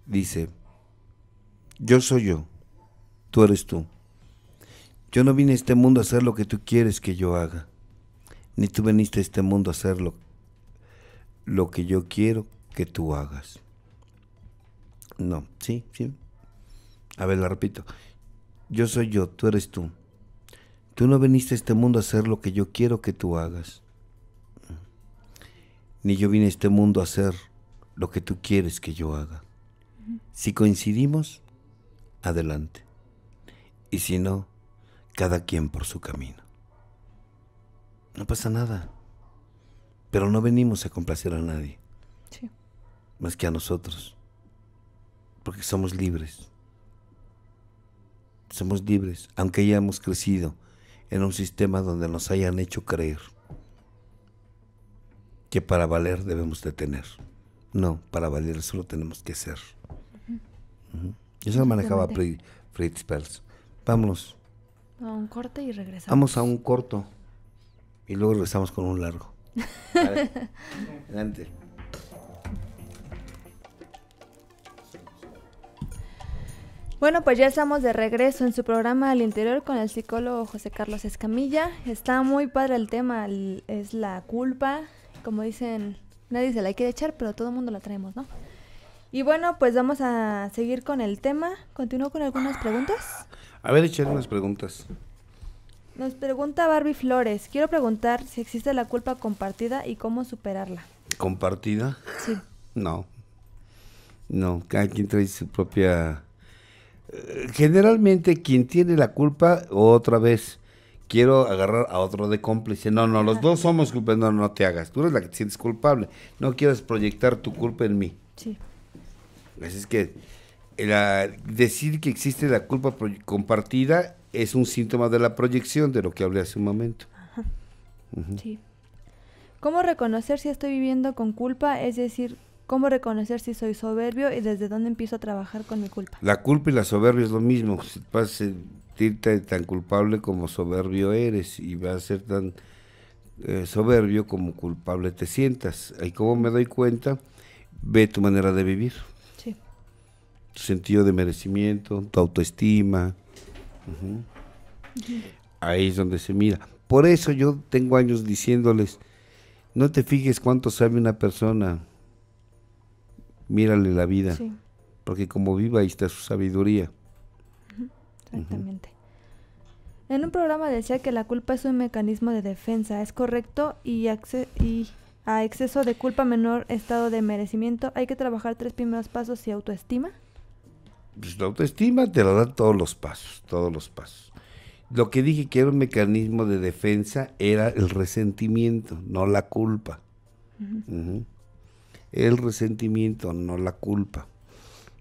Dice, yo soy yo, tú eres tú. Yo no vine a este mundo a hacer lo que tú quieres que yo haga, ni tú viniste a este mundo a hacer lo que yo quiero que tú hagas. No, sí. A ver, la repito. Yo soy yo, tú eres tú. Tú no viniste a este mundo a hacer lo que yo quiero que tú hagas, ni yo vine a este mundo a hacer lo que tú quieres que yo haga. Si coincidimos, adelante. Y si no, cada quien por su camino. No pasa nada. Pero no venimos a complacer a nadie. Sí. Más que a nosotros. Porque somos libres. Somos libres, aunque hayamos crecido en un sistema donde nos hayan hecho creer que para valer debemos de tener. No, para valer solo tenemos que ser. Eso lo manejaba Fritz Perls. Vámonos. A un corte y regresamos. Vamos a un corto y luego regresamos con un largo. Vale. Adelante. Bueno, pues ya estamos de regreso en su programa Al Interior con el psicólogo José Carlos Escamilla. Está muy padre el tema, es la culpa. Como dicen, nadie se la quiere echar, pero todo el mundo la traemos, ¿no? Y bueno, pues vamos a seguir con el tema. ¿Continúo con algunas preguntas? A ver, échale unas preguntas. Nos pregunta Barbie Flores. Quiero preguntar si existe la culpa compartida y cómo superarla. ¿Compartida? Sí. No, cada quien trae su propia... Generalmente quien tiene la culpa, otra vez, quiero agarrar a otro de cómplice. No, los dos somos culpables. No te hagas. Tú eres la que te sientes culpable. No quieras proyectar tu culpa en mí. Sí. Así es que decir que existe la culpa compartida es un síntoma de la proyección de lo que hablé hace un momento. Ajá. Sí. ¿Cómo reconocer si estoy viviendo con culpa? Es decir, ¿cómo reconocer si soy soberbio y desde dónde empiezo a trabajar con mi culpa? La culpa y la soberbia es lo mismo. Vas a sentirte tan culpable como soberbio eres y vas a ser tan soberbio como culpable te sientas. ¿Y cómo me doy cuenta? Ve tu manera de vivir. Sí. Tu sentido de merecimiento, tu autoestima. Ahí es donde se mira. Por eso yo tengo años diciéndoles, no te fijes cuánto sabe una persona, mírale la vida, Sí. porque como viva ahí está su sabiduría. Exactamente. En un programa decía que la culpa es un mecanismo de defensa, ¿es correcto? Y a exceso de culpa, menor estado de merecimiento, hay que trabajar 3 primeros pasos y autoestima. Pues la autoestima te la dan todos los pasos. Lo que dije que era un mecanismo de defensa era el resentimiento, no la culpa. El resentimiento, no la culpa.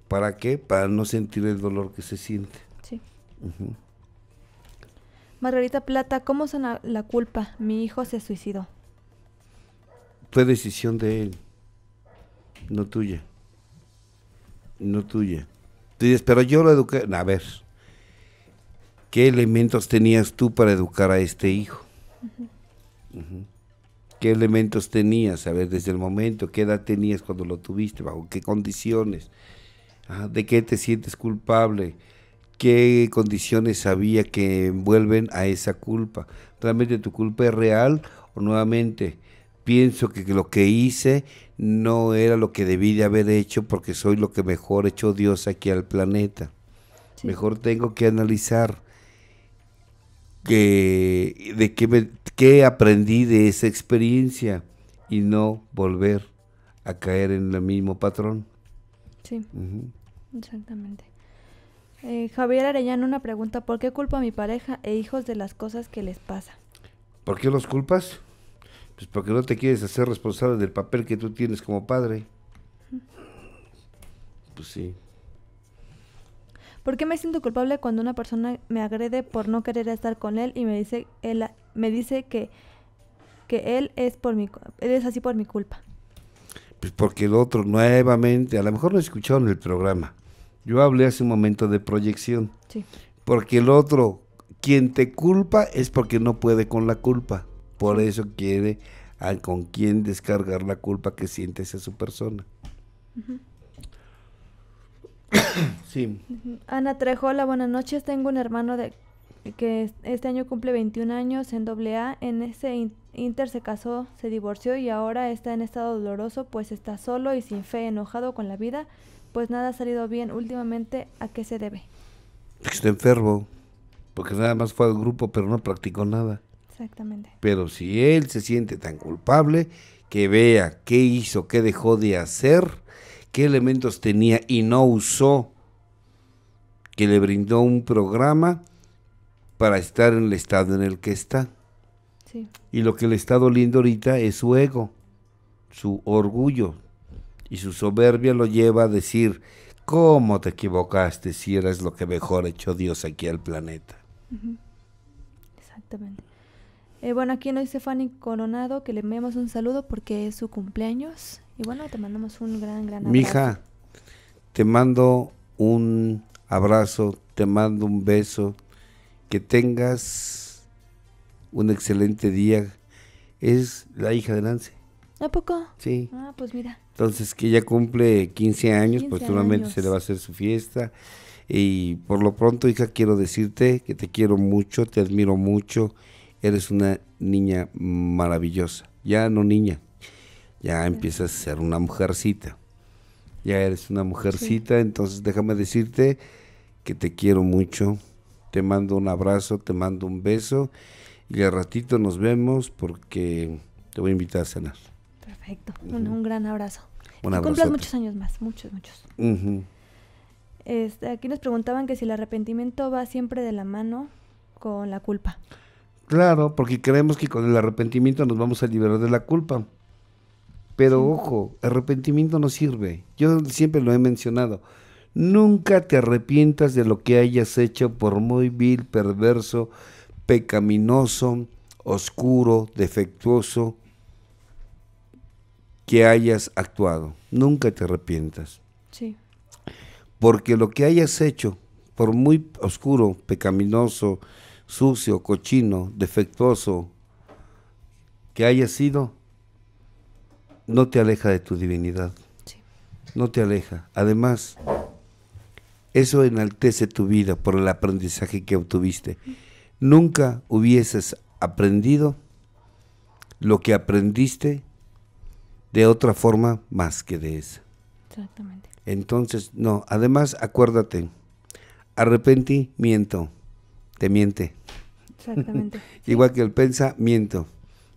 ¿Para qué? Para no sentir el dolor que se siente. Sí. Margarita Plata, ¿cómo sana la culpa? Mi hijo se suicidó. Fue decisión de él, no tuya. Tú dices, pero yo lo eduqué. A ver, ¿qué elementos tenías tú para educar a este hijo? ¿Qué elementos tenías? A ver, desde el momento, ¿qué edad tenías cuando lo tuviste? ¿Bajo qué condiciones? ¿De qué te sientes culpable? ¿Qué condiciones había que envuelven a esa culpa? ¿Realmente tu culpa es real o nuevamente pienso que lo que hice no era lo que debí de haber hecho porque soy lo que mejor echó Dios aquí al planeta? Sí. Mejor tengo que analizar qué aprendí de esa experiencia y no volver a caer en el mismo patrón. Sí, exactamente. Javier Arellano, una pregunta, ¿por qué culpo a mi pareja e hijos de las cosas que les pasa? ¿Por qué los culpas? Pues porque no te quieres hacer responsable del papel que tú tienes como padre. Pues sí. ¿Por qué me siento culpable cuando una persona me agrede por no querer estar con él y me dice que él es así por mi culpa? Pues porque el otro, nuevamente, a lo mejor no escucharon el programa. Yo hablé hace un momento de proyección. Sí. Porque el otro, quien te culpa es porque no puede con la culpa. Por eso quiere con quien descargar la culpa que siente hacia su persona. Uh-huh. Sí. Ana Trejola, buenas noches. Tengo un hermano que este año cumple 21 años en AA. En ese inter se casó, se divorció y ahora está en estado doloroso, pues está solo y sin fe, enojado con la vida, pues nada ha salido bien últimamente. ¿A qué se debe? Está enfermo, porque nada más fue al grupo, pero no practicó nada. Exactamente. Pero si él se siente tan culpable, que vea qué hizo, qué dejó de hacer, qué elementos tenía y no usó, que le brindó un programa para estar en el estado en el que está. Sí. Y lo que le está doliendo ahorita es su ego, su orgullo, y su soberbia lo lleva a decir, ¿cómo te equivocaste si eres lo que mejor ha hecho Dios aquí al planeta? Uh-huh. Exactamente. Bueno, aquí nos dice Fanny Coronado que le enviamos un saludo porque es su cumpleaños. Y bueno, te mandamos un gran abrazo. Mija, te mando un abrazo, te mando un beso, que tengas un excelente día. Es la hija de Nancy. ¿A poco? Sí. Ah, pues mira. Entonces, que ella cumple 15 años, 15 pues seguramente años. se le va a hacer su fiesta. Y por lo pronto, hija, quiero decirte que te quiero mucho, te admiro mucho. Eres una niña maravillosa. Ya no niña, ya empiezas a ser una mujercita. Ya eres una mujercita, sí. Entonces déjame decirte que te quiero mucho. Te mando un abrazo, te mando un beso. Y al ratito nos vemos porque te voy a invitar a cenar. Perfecto, un gran abrazo. Un que abrazote. cumplas muchos años más, muchos. Uh-huh. Aquí nos preguntaban que si el arrepentimiento va siempre de la mano con la culpa. Claro, porque creemos que con el arrepentimiento nos vamos a liberar de la culpa. Pero ojo, arrepentimiento no sirve. Yo siempre lo he mencionado. Nunca te arrepientas de lo que hayas hecho, por muy vil, perverso, pecaminoso, oscuro, defectuoso que hayas actuado. Nunca te arrepientas. Sí. Porque lo que hayas hecho, por muy oscuro, pecaminoso, sucio, cochino, defectuoso que haya sido, no te aleja de tu divinidad. Sí. No te aleja. Además, eso enaltece tu vida por el aprendizaje que obtuviste. Nunca hubieses aprendido lo que aprendiste de otra forma más que de esa. Exactamente. Entonces, no. Además, acuérdate, arrepentimiento te miente. Exactamente. Igual que el pensamiento,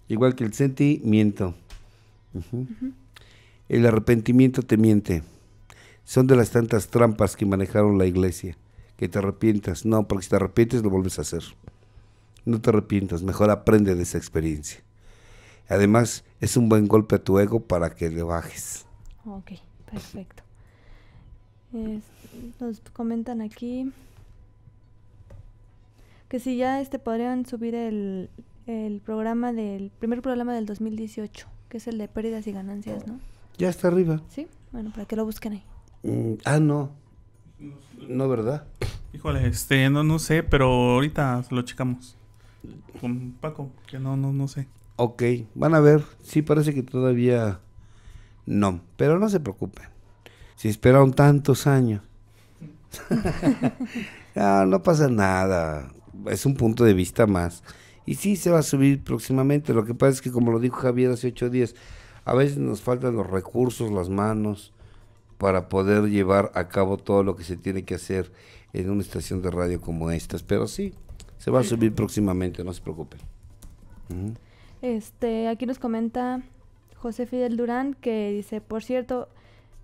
igual que el sentimiento. El arrepentimiento te miente. Son de las tantas trampas que manejaron la iglesia, que te arrepientas. No, porque si te arrepientes lo vuelves a hacer. No te arrepientas, mejor aprende de esa experiencia. Además, es un buen golpe a tu ego para que le bajes. Ok, perfecto. Nos comentan aquí que si ya podrían subir el primer programa del 2018, que es el de pérdidas y ganancias, ¿no? Ya está arriba. Sí, bueno, para que lo busquen ahí. No. No, ¿verdad? Híjole, no sé, pero ahorita lo checamos con Paco, que no sé. Ok, van a ver. Sí, parece que todavía no, pero no se preocupen. Si esperaron tantos años. No pasa nada. Es un punto de vista más. Y sí se va a subir próximamente. Lo que pasa es que, como lo dijo Javier hace 8 días, a veces nos faltan los recursos, las manos, para poder llevar a cabo todo lo que se tiene que hacer en una estación de radio como estas. Pero sí, se va a subir próximamente, no se preocupen. Aquí nos comenta José Fidel Durán, que dice, por cierto,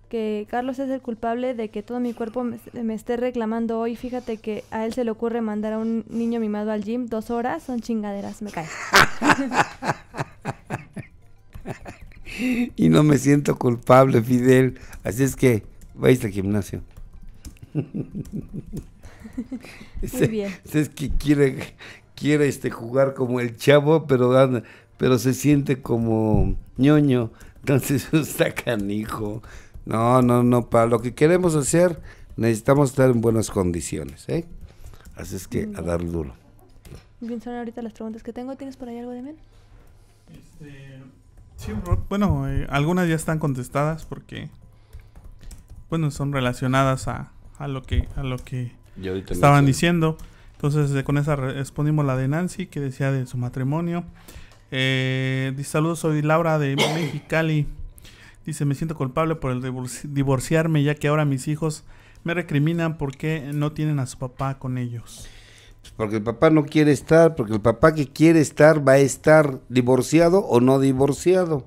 que Carlos es el culpable de que todo mi cuerpo me esté reclamando hoy. Fíjate que a él se le ocurre mandar a un niño mimado al gym 2 horas, son chingaderas, me cae. Y no me siento culpable, Fidel, así es que Vais al gimnasio. Muy bien. Es que quiere jugar como el chavo, pero se siente como ñoño. Entonces está canijo. No, para lo que queremos hacer necesitamos estar en buenas condiciones, ¿eh? Así es que a dar duro. Bien, son ahorita las preguntas que tengo. ¿Tienes por ahí algo de men? Sí, bueno, algunas ya están contestadas porque, bueno, son relacionadas a lo que estaban diciendo. Entonces, con esa respondimos la de Nancy, que decía de su matrimonio. Dice, saludos, soy Laura de Mexicali. Dice, me siento culpable por el divorciarme, ya que ahora mis hijos me recriminan porque no tienen a su papá con ellos. Porque el papá no quiere estar, porque el papá que quiere estar va a estar divorciado o no divorciado.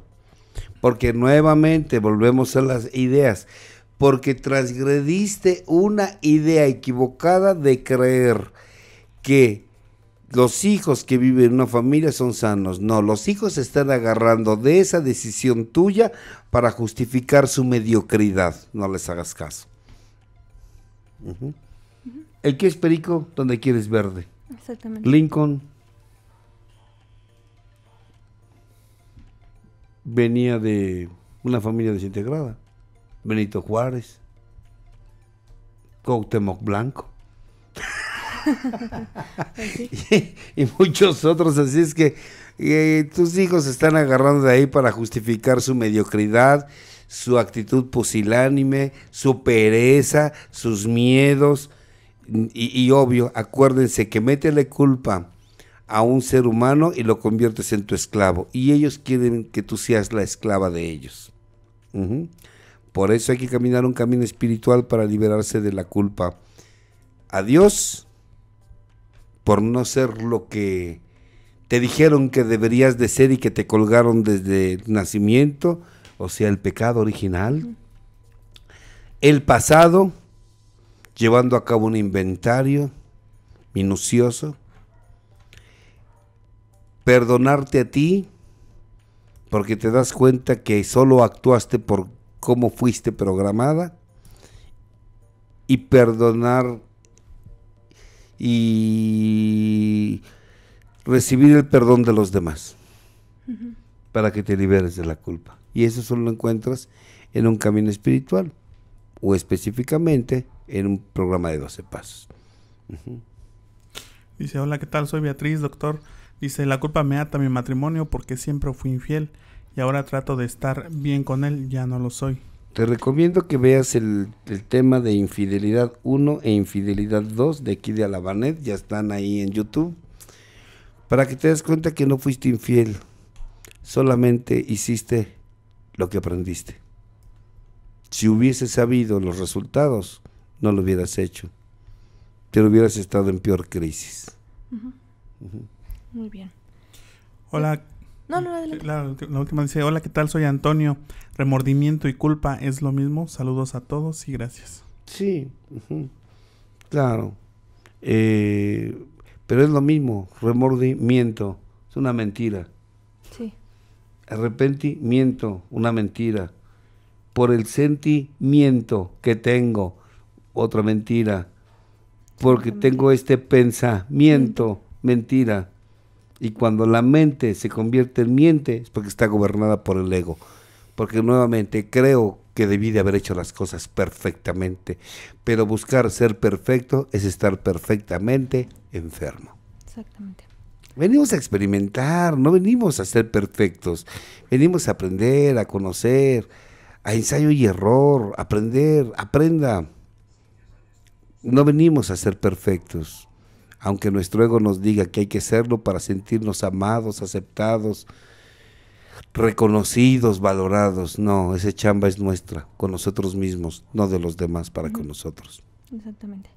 Porque nuevamente volvemos a las ideas. Porque transgrediste una idea equivocada de creer que los hijos que viven en una familia son sanos. No, los hijos se están agarrando de esa decisión tuya para justificar su mediocridad. No les hagas caso. El que es perico, donde quieres verde. Exactamente. Lincoln venía de una familia desintegrada. Benito Juárez, Cuauhtémoc Blanco. y muchos otros, así es que tus hijos se están agarrando de ahí para justificar su mediocridad, su actitud pusilánime, su pereza, sus miedos, y obvio, acuérdense que métele culpa a un ser humano y lo conviertes en tu esclavo, y ellos quieren que tú seas la esclava de ellos. Por eso hay que caminar un camino espiritual para liberarse de la culpa a Dios por no ser lo que te dijeron que deberías de ser y que te colgaron desde el nacimiento, o sea, el pecado original. El pasado, llevando a cabo un inventario minucioso. Perdonarte a ti, porque te das cuenta que solo actuaste por cómo fuiste programada. Y perdonar y recibir el perdón de los demás, para que te liberes de la culpa. Y eso solo lo encuentras en un camino espiritual, o específicamente en un programa de 12 pasos. Dice, hola, ¿qué tal? Soy Beatriz, doctor. Dice, la culpa me ata a mi matrimonio porque siempre fui infiel y ahora trato de estar bien con él, ya no lo soy. Te recomiendo que veas el tema de infidelidad 1 e infidelidad 2 de aquí de Alabanet, ya están ahí en YouTube, para que te des cuenta que no fuiste infiel, solamente hiciste lo que aprendiste. Si hubieses sabido los resultados, no lo hubieras hecho, te hubieras estado en peor crisis. Muy bien. Hola. No, adelante. La última dice, hola, ¿qué tal? Soy Antonio. Remordimiento y culpa es lo mismo. Saludos a todos y gracias. Sí, claro. Pero es lo mismo. Remordimiento es una mentira. Sí. Arrepentimiento, una mentira. Por el sentimiento que tengo, otra mentira. Porque tengo este pensamiento, mentira. Y cuando la mente se convierte en miente, es porque está gobernada por el ego. Porque nuevamente creo que debí de haber hecho las cosas perfectamente. Pero buscar ser perfecto es estar perfectamente enfermo. Exactamente. Venimos a experimentar, no venimos a ser perfectos. Venimos a aprender, a conocer, a ensayo y error, aprenda. No venimos a ser perfectos. Aunque nuestro ego nos diga que hay que serlo para sentirnos amados, aceptados, reconocidos, valorados. No, esa chamba es nuestra, con nosotros mismos, no de los demás para con nosotros. Exactamente.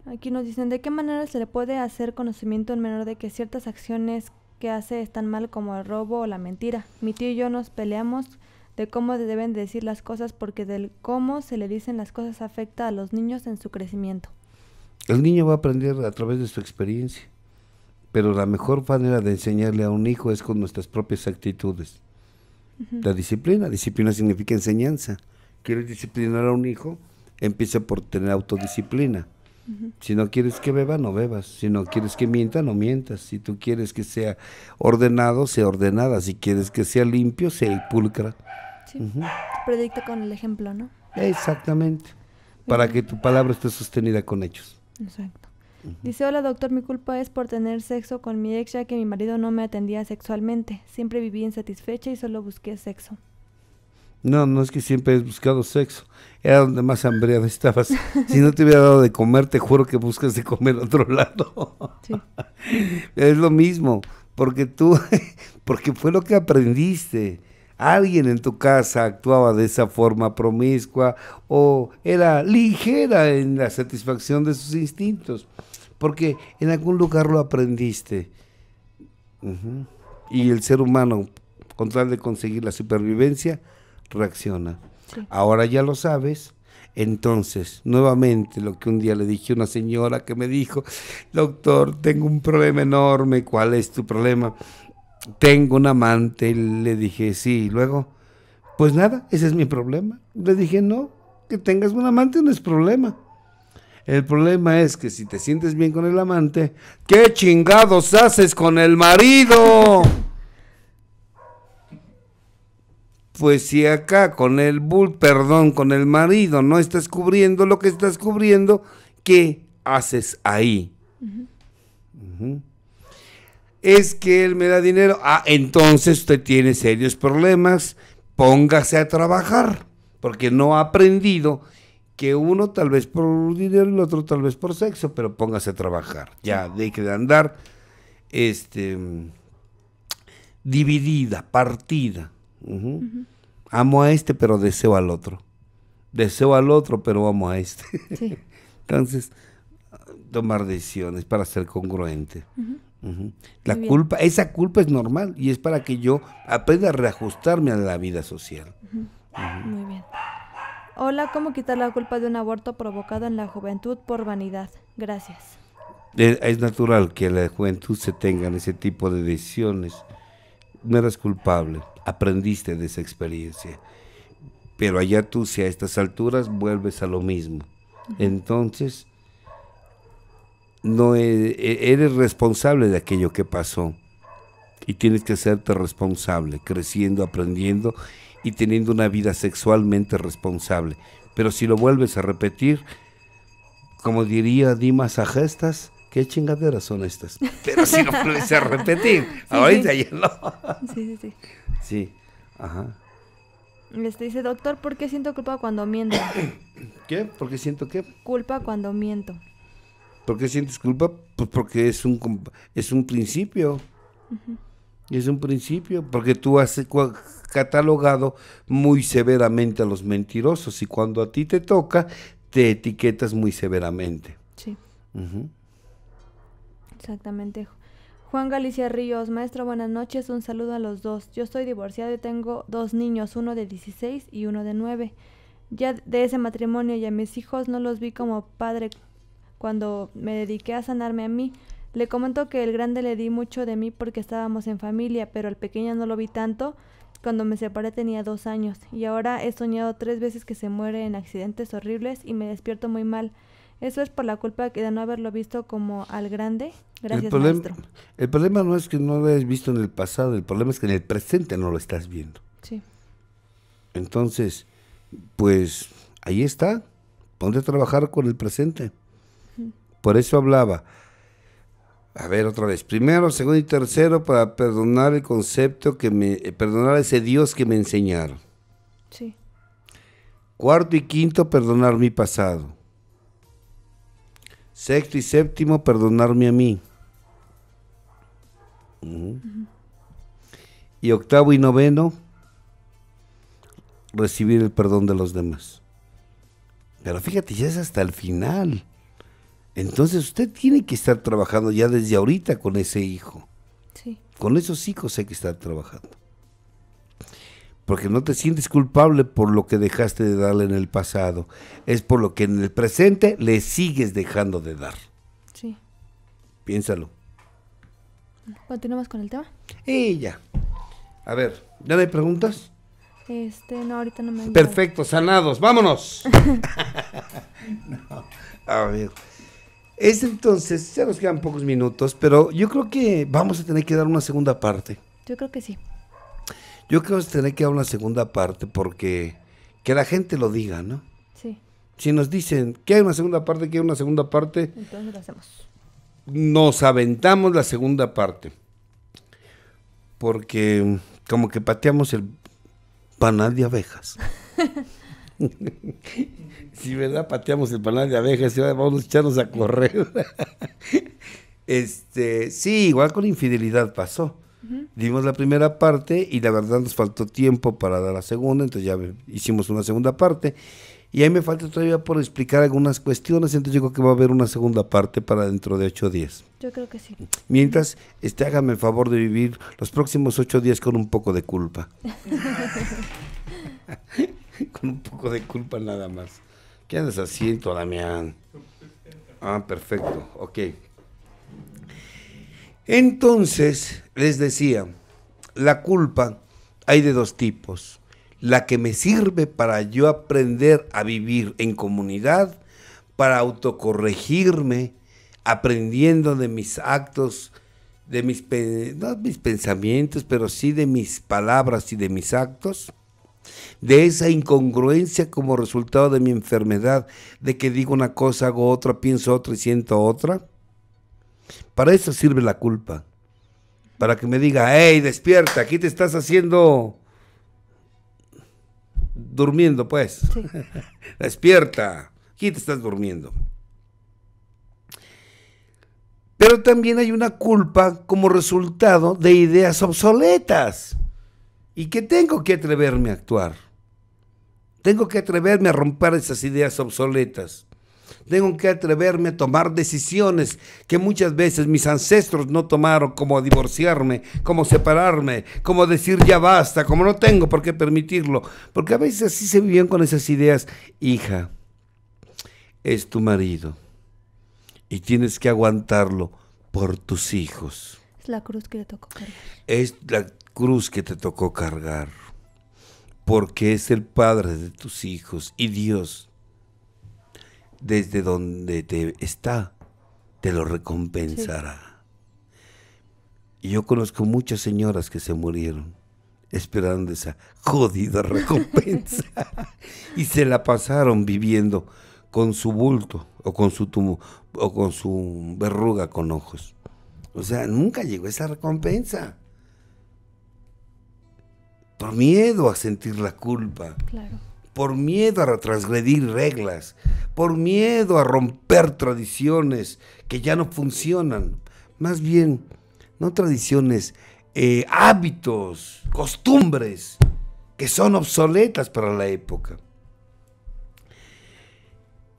Aquí nos dicen, ¿de qué manera se le puede hacer conocimiento al menor de que ciertas acciones que hace están mal, como el robo o la mentira? Mi tío y yo nos peleamos de cómo deben decir las cosas, porque del cómo se le dicen las cosas afecta a los niños en su crecimiento. El niño va a aprender a través de su experiencia, pero la mejor manera de enseñarle a un hijo es con nuestras propias actitudes. La disciplina significa enseñanza, quieres disciplinar a un hijo, empieza por tener autodisciplina. Si no quieres que beba, no bebas. Si no quieres que mienta, no mientas. Si tú quieres que sea ordenado, sea ordenada. Si quieres que sea limpio, sea pulcra. Sí. Predicta con el ejemplo, ¿no? Exactamente. Para que tu palabra esté sostenida con hechos. Exacto. Dice, hola doctor, mi culpa es por tener sexo con mi ex, ya que mi marido no me atendía sexualmente. Siempre viví insatisfecha y solo busqué sexo. No es que siempre has buscado sexo. Era donde más hambriada estabas. Si no te hubiera dado de comer, te juro que buscas de comer a otro lado. Sí. Es lo mismo, porque fue lo que aprendiste. Alguien en tu casa actuaba de esa forma promiscua o era ligera en la satisfacción de sus instintos, porque en algún lugar lo aprendiste. Y el ser humano, con tal de conseguir la supervivencia, reacciona. Sí. Ahora ya lo sabes. Entonces, nuevamente, lo que un día le dije a una señora que me dijo, doctor, tengo un problema enorme. ¿Cuál es tu problema? Tengo un amante. Y le dije, sí. Y luego, pues nada, ese es mi problema. Le dije, no, que tengas un amante no es problema. El problema es que si te sientes bien con el amante, ¿qué chingados haces con el marido? Pues si acá con el con el marido no estás cubriendo lo que estás cubriendo, ¿qué haces ahí? Es que él me da dinero. Entonces usted tiene serios problemas. Póngase a trabajar, porque no ha aprendido que uno tal vez por dinero y el otro tal vez por sexo, pero póngase a trabajar. Ya, deje de andar dividida, partida. Amo a este, pero deseo al otro. Deseo al otro, pero amo a este. Sí. Entonces, tomar decisiones para ser congruente. Esa culpa es normal y es para que yo aprenda a reajustarme a la vida social. Muy bien. Hola, ¿cómo quitar la culpa de un aborto provocado en la juventud por vanidad? Gracias. Es natural que en la juventud se tengan ese tipo de decisiones. No eras culpable, aprendiste de esa experiencia, pero allá tú, si a estas alturas vuelves a lo mismo, entonces no eres responsable de aquello que pasó y tienes que hacerte responsable, creciendo, aprendiendo y teniendo una vida sexualmente responsable. Pero si lo vuelves a repetir, como diría Dimas Agestas, ¿qué chingaderas son estas? Pero si lo vuelves a repetir, sí, ahorita sí. Ya no. Sí. Sí, ajá. Dice, doctor, ¿por qué siento culpa cuando miento? ¿Qué? ¿Por qué siento qué? Culpa cuando miento. ¿Por qué sientes culpa? Pues porque es un principio. Es un principio, porque tú has catalogado muy severamente a los mentirosos y cuando a ti te toca, te etiquetas muy severamente. Sí. Exactamente. Juan Galicia Ríos, maestro, buenas noches, un saludo a los dos. Yo estoy divorciado y tengo 2 niños, uno de 16 y uno de 9. Ya de ese matrimonio y a mis hijos no los vi como padre cuando me dediqué a sanarme a mí. Le comento que el grande le di mucho de mí porque estábamos en familia, pero al pequeño no lo vi tanto. Cuando me separé tenía 2 años y ahora he soñado 3 veces que se muere en accidentes horribles y me despierto muy mal. ¿Eso es por la culpa de no haberlo visto como al grande? Gracias, maestro. El problema no es que no lo hayas visto en el pasado, el problema es que en el presente no lo estás viendo. Sí. Entonces, pues, ahí está. Ponte a trabajar con el presente. Por eso hablaba. A ver, otra vez. Primero, segundo y tercero, para perdonar el concepto perdonar a ese Dios que me enseñaron. Sí. Cuarto y quinto, perdonar mi pasado. Sexto y séptimo, perdonarme a mí. Y octavo y noveno, recibir el perdón de los demás. Pero fíjate, ya es hasta el final. Entonces usted tiene que estar trabajando ya desde ahorita con ese hijo. Sí. Con esos hijos hay que estar trabajando. Porque no te sientes culpable por lo que dejaste de darle en el pasado. Es por lo que en el presente le sigues dejando de dar. Sí. Piénsalo. ¿Continuamos con el tema? Y ya. A ver, ¿ya no hay preguntas? No, ahorita no me... Perfecto, sanados, vámonos. No, a ver. Entonces, ya nos quedan pocos minutos, pero yo creo que vamos a tener que dar una segunda parte. Yo creo que sí. Yo creo que vamos a tener que dar una segunda parte porque que la gente lo diga, ¿no? Sí. Si nos dicen que hay una segunda parte, entonces lo hacemos. Nos aventamos la segunda parte. Porque como que pateamos el panal de abejas. Sí, ¿verdad? Pateamos el panal de abejas y ahora vamos a echarnos a correr. Sí, igual con infidelidad pasó. Dimos la primera parte y la verdad nos faltó tiempo para dar la segunda, entonces ya hicimos una segunda parte. Y ahí me falta todavía por explicar algunas cuestiones, entonces yo creo que va a haber una segunda parte para dentro de 8 días. Yo creo que sí. Mientras, hágame el favor de vivir los próximos 8 días con un poco de culpa. Con un poco de culpa nada más. ¿Qué andas haciendo, Damián? Ah, perfecto, ok. Entonces, les decía, la culpa hay de 2 tipos. La que me sirve para yo aprender a vivir en comunidad, para autocorregirme, aprendiendo de mis actos, de no mis pensamientos, pero sí de mis palabras y de mis actos, de esa incongruencia como resultado de mi enfermedad, de que digo una cosa, hago otra, pienso otra y siento otra. Para eso sirve la culpa, para que me diga, hey, despierta, aquí te estás haciendo... durmiendo, pues. Sí. Despierta, aquí te estás durmiendo. Pero también hay una culpa como resultado de ideas obsoletas y que tengo que atreverme a actuar. Tengo que atreverme a romper esas ideas obsoletas. Tengo que atreverme a tomar decisiones que muchas veces mis ancestros no tomaron, como divorciarme, como separarme, como decir ya basta, como no tengo por qué permitirlo. Porque a veces así se vivían con esas ideas. Hija, es tu marido y tienes que aguantarlo por tus hijos. Es la cruz que te tocó cargar. Es la cruz que te tocó cargar, porque es el padre de tus hijos y Dios, desde donde te está, te lo recompensará. Sí. Y yo conozco muchas señoras que se murieron esperando esa jodida recompensa y se la pasaron viviendo con su bulto o con su verruga con ojos. O sea, nunca llegó esa recompensa. Por miedo a sentir la culpa. Claro. Por miedo a transgredir reglas, por miedo a romper tradiciones que ya no funcionan, más bien, no tradiciones, hábitos, costumbres que son obsoletas para la época.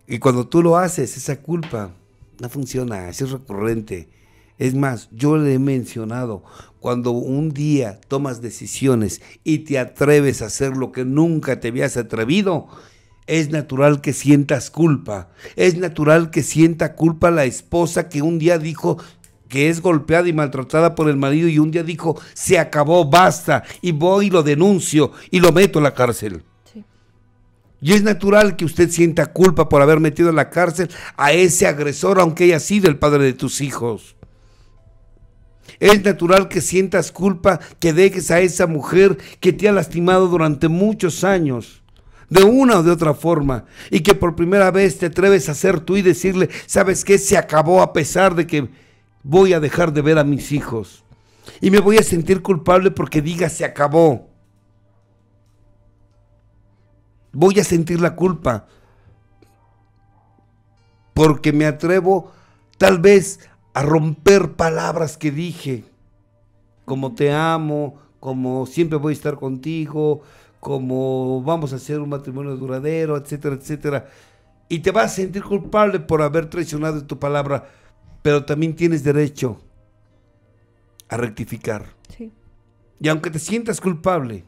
Y cuando tú lo haces, esa culpa no funciona, es recurrente. Es más, yo le he mencionado, cuando un día tomas decisiones y te atreves a hacer lo que nunca te habías atrevido, es natural que sientas culpa. Es natural que sienta culpa la esposa que un día dijo que es golpeada y maltratada por el marido y un día dijo, se acabó, basta, y voy y lo denuncio y lo meto a la cárcel. Sí. Y es natural que usted sienta culpa por haber metido en la cárcel a ese agresor, aunque haya sido el padre de tus hijos. Es natural que sientas culpa, que dejes a esa mujer que te ha lastimado durante muchos años, de una o de otra forma, y que por primera vez te atreves a ser tú y decirle, ¿sabes qué? Se acabó, a pesar de que voy a dejar de ver a mis hijos. Y me voy a sentir culpable porque diga se acabó. Voy a sentir la culpa porque me atrevo tal vez a romper palabras que dije, como te amo, como siempre voy a estar contigo, como vamos a hacer un matrimonio duradero, etcétera, etcétera. Y te vas a sentir culpable por haber traicionado tu palabra, pero también tienes derecho a rectificar. Sí. Y aunque te sientas culpable,